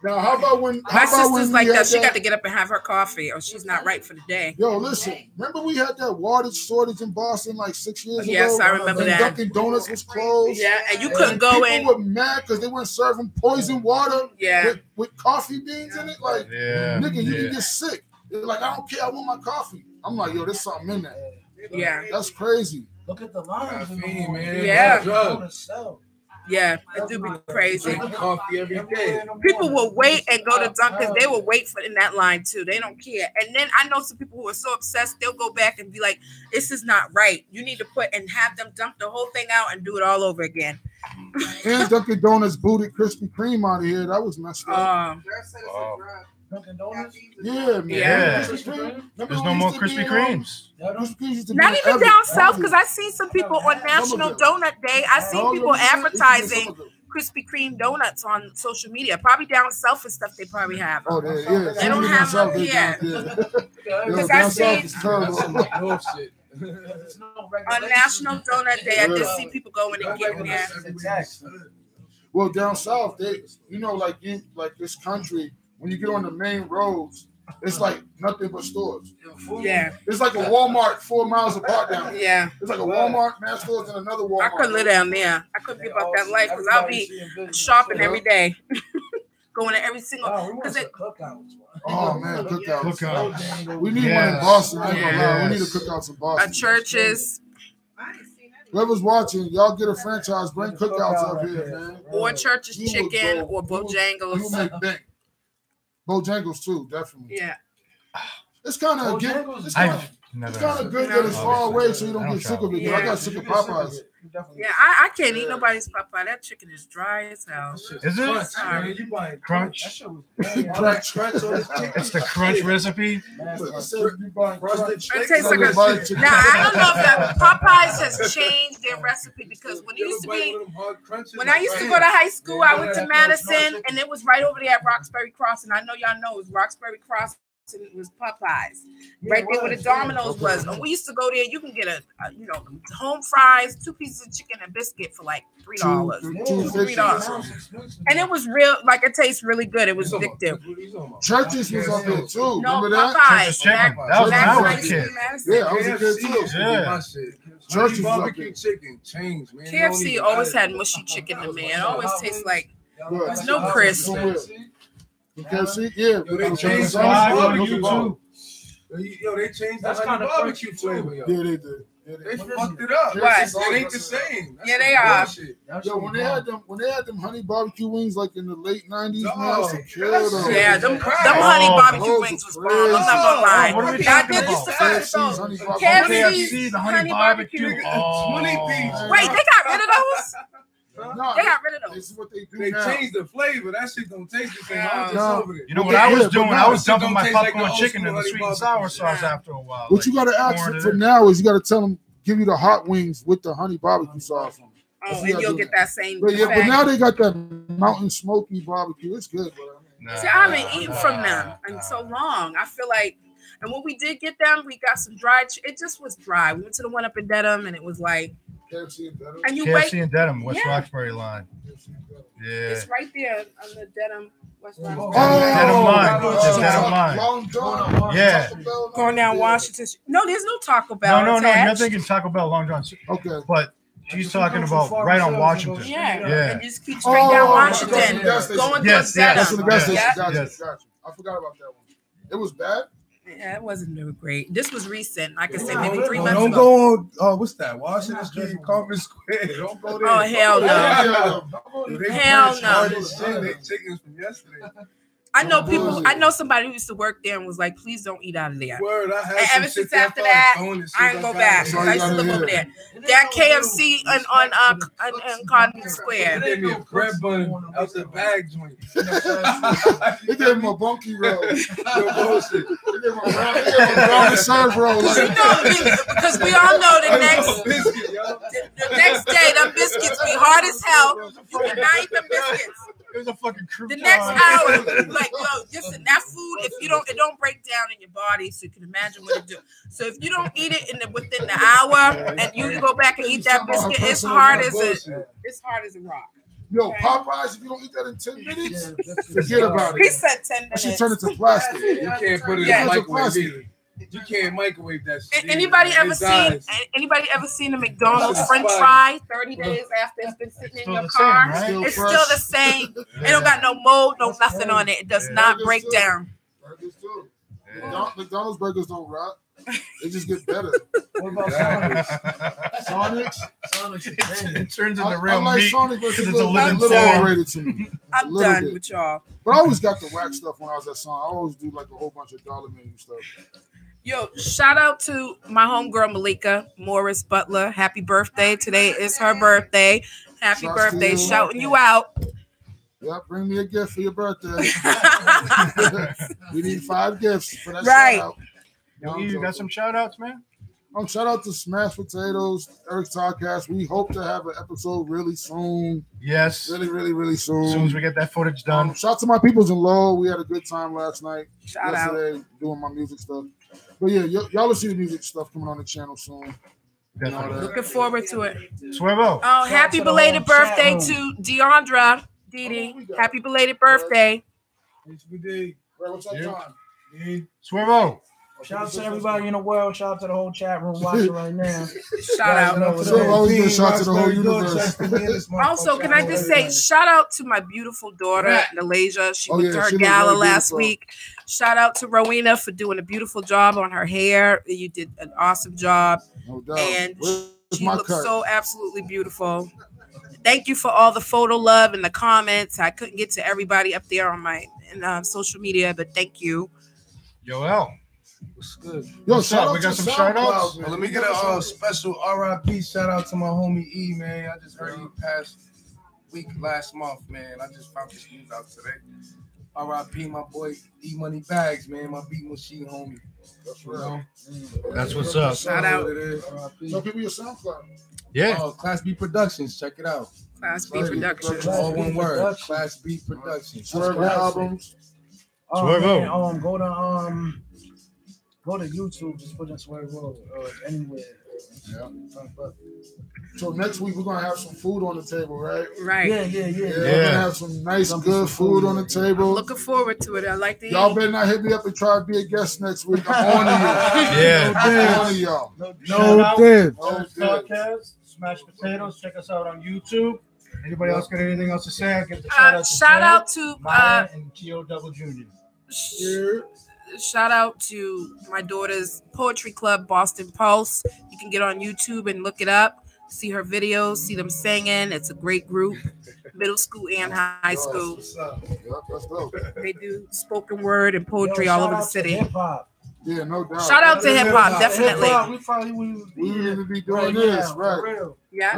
Now, how about when my sister's like that? She got to get up and have her coffee, or she's not right for the day. Yo, listen. Remember we had that water shortage in Boston like 6 years ago? Yes, I remember that. Dunkin' Donuts was closed. Yeah, and you couldn't go in. People were mad because they weren't serving poison water. Yeah. With coffee beans in it. Like, nigga, you can get sick. They're like, I don't care. I want my coffee. I'm like, yo, there's something in there. Yeah. That's crazy. Look at the lines, man. Yeah. Yeah, it do be crazy. Coffee every day. People will wait and go to Dunkin'. They will wait for in that line too. They don't care. And then I know some people who are so obsessed, they'll go back and be like, "This is not right. You need to put and have them dump the whole thing out and do it all over again." And Dunkin' Donuts booted Krispy Kreme out of here. That was messed up. Dunkin' Donuts? Yeah, man. Yeah. There's no more Krispy Kremes. Not even down south, because I seen some people on National Donut Day. I seen people advertising Krispy Kreme donuts on social media. Probably down south and stuff they probably have. Oh, yeah. They don't have them here. Because I seen on National Donut Day, I just see people going and getting there. Well, down south, they, like this country, when you get on the main roads, it's like nothing but stores. Yeah. It's like a Walmart 4 miles apart down there. Yeah. It's like a Walmart, mass stores, and another Walmart. I couldn't live down there. I couldn't give up that life because I'll be shopping every day. Going to every single. Oh man, cookouts. We need one in Boston. I ain't gonna lie. We need a cookouts in Boston. Churches. Whoever's watching, y'all get a franchise. Bring cookouts up here, man. Or Church's Chicken or Bojangles. You make bank. Bojangles too, definitely. Yeah. It's kind of good. It's kind of good that it's far away, so you don't get sick of it. Yeah. I got sick of Popeyes. Yeah, I can't eat nobody's Popeye. That chicken is dry as hell. Is it? Sorry. Crunch? Crunch. It's the crunch recipe. It tastes like a. Now I don't know if that Popeyes has changed their recipe because when it used to be, when I used to go to high school, I went to Madison and it was right over there at Roxbury Crossing. I know y'all know it was Roxbury Crossing. It was Popeyes, right there where the Domino's was. And we used to go there. You can get a home fries, 2 pieces of chicken and biscuit for like $3. $3. And it was real, like it tastes really good. It was addictive. Churches was up there too. No, remember that? Popeyes. That was when I was a kid. Yeah, I was a kid too. Yeah. Churches barbecue chicken changed, man. KFC always had mushy chicken to me. It always tastes like there's no crisp. KFC, yeah. They changed the barbecue too. They changed the barbecue flavor. Yeah, they did. They fucked it up. What? It ain't the same. Yeah, they are. Yo, when they had them honey barbecue wings like in the late 90s, man, yeah, them honey barbecue wings was bomb. I'm not gonna lie. What are we talking about? KFC's the honey barbecue. 20 piece. Wait, they got rid of those? No, they got rid of those. This is what they do They now. changed the flavor. That shit don't taste the same. I'm just No. over it. You know what I was doing? I was dumping my Don't taste like popcorn the chicken in old the school sweet and honey sour sauce after a while. What you gotta ask for now is you gotta tell them give you the hot wings with the honey barbecue sauce. Oh, and you'll get that same. But now they got that mountain smoky barbecue. It's good, bro. See, I haven't eaten from them in so long. I feel like, and when we did get them, we got some dried. It just was dry. We went to the one up in Dedham, and it was like KFC and Dedham. And you KFC and Dedham, West Roxbury line. Yeah, it's right there on the Dedham West Roxbury. Dedham line. Dedham line. Long John. Yeah. Going down Washington. No, there's no Taco Bell. No. You're thinking Taco Bell, Long John. Okay. But she's talking about right on Washington. Yeah. And just keep straight down Washington. Going yes, through Dedham. That's the gas station. Yes. Gotcha. I forgot about that one. It was bad. Yeah, it wasn't really great. This was recent. I could say maybe 3 months Don't ago. go on, what's that? Washington Street, Conference Square. Don't go there. Oh, hell no. Hell no. They chickens from yesterday. I know people. I know somebody who used to work there and was like, "Please don't eat out of there." Word, I and had ever since after that, I ain't go back. I used to live over there. That KFC on Convent Square. They gave me a bread bun out the bag joint. They gave him a bunky roll. They gave him a brown serve roll. Because we all know the next day, them biscuits be hard as hell. You cannot eat them biscuits. the fucking crew. The next hour, like, yo, just that food, if you don't, it don't break down in your body, so you can imagine what it do. So if you don't eat it within the hour, and you go back and eat that biscuit, it's hard as a rock. Yo, Popeyes, if you don't eat that in 10 minutes, forget about it. He said 10 minutes. That should turn into plastic. You can't put it in the microwave either. You can't microwave that shit. Anybody ever seen a McDonald's French fry 30 days after it's been sitting in your car? Same, right? It's still the same. It don't got no mold, no nothing on it. It does not break down. Burgers too. McDonald's burgers don't rot. They just get better. What about Sonics? Sonics. It turns into real I like meat Sonic, but it's a because it's a little living thing. overrated to me. I'm done with y'all. But I always got the whack stuff when I was at Sonic. I always do like a whole bunch of dollar menu stuff. Yo, shout out to my homegirl Malika Morris Butler. Happy birthday. Today is her birthday. Happy Shots birthday. to you. Shouting you out. Yeah, bring me a gift for your birthday. We need 5 gifts for that Right. shout out. You got some shout outs, man? Shout out to Smash Potatoes, Eric's Podcast. We hope to have an episode really soon. Yes. Really, really, really soon. As soon as we get that footage done. Shout out to my peoples in Lowell. We had a good time last night. Shout Yesterday, doing my music stuff. But yeah, y'all will see the music stuff coming on the channel soon. Definitely. Looking forward to it. Swervo. Oh, happy belated birthday to Deandra Didi. Happy belated birthday. HBD. What's up, John? Swervo. Shout out to everybody in the world. Shout out to the whole chat room watching right now. Shout out. Always good shout out to the whole universe. Also, can I just say, shout out to my beautiful daughter, Nalasia. She went to her gala last week. Shout out to Rowena for doing a beautiful job on her hair. You did an awesome job. No doubt. And she looks so absolutely beautiful. Thank you for all the photo love and the comments. I couldn't get to everybody up there on my social media, but thank you. Yoel. What's good? Yo, We got some shout outs. Well, let me get a special RIP shout out to my homie E, man. I just heard he passed last month, man. I just found this news out today. RIP, my boy E Money Bags, man. My beat machine homie. That's what's up. Shout out. Tell people your SoundCloud. Yeah. Class B Productions. Check it out. Class B Productions. All one word. Class B Productions. Swerve albums. Swervo. Go to YouTube. Just put in Swervo anywhere. Yeah. So next week we're gonna have some food on the table, right? Right. Yeah. We're gonna have some nice, good food on the table. Looking forward to it. I like the Y'all better not hit me up and try to be a guest next week. I'm on you. Yeah. I'm on y'all. No dibs. Podcast, Smash Potatoes. Check us out on YouTube. Anybody else got anything else to say? I'll give the shout out to Maya and Keo Double Jr. Shout out to my daughter's poetry club, Boston Pulse. You can get on YouTube and look it up. See her videos, see them singing. It's a great group, middle school and high school. They do spoken word and poetry all over the city. Yeah, no doubt. Shout out to hip hop, definitely. We need to be doing this, right? Yeah.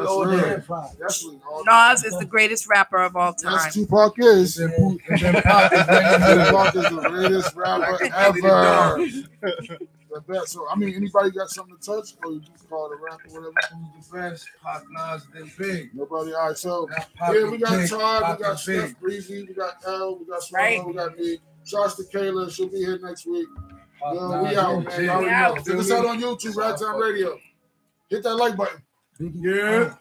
Nas is the greatest rapper of all time. Yes, Tupac is. Tupac is the greatest rapper ever. The best. So, I mean, anybody got something to touch, or you just call it a rap or whatever? Who's the best? Pac, Nas, then Big. Nobody. All right, so yeah, we got Todd, we got Steph Breezy, we got L, we got Smoke, we got me. Shouts to Kayla, she'll be here next week. Yo, we out, man. Y'all know. Check us out on YouTube, Ragtyme Radio. Hit that like button. Yeah.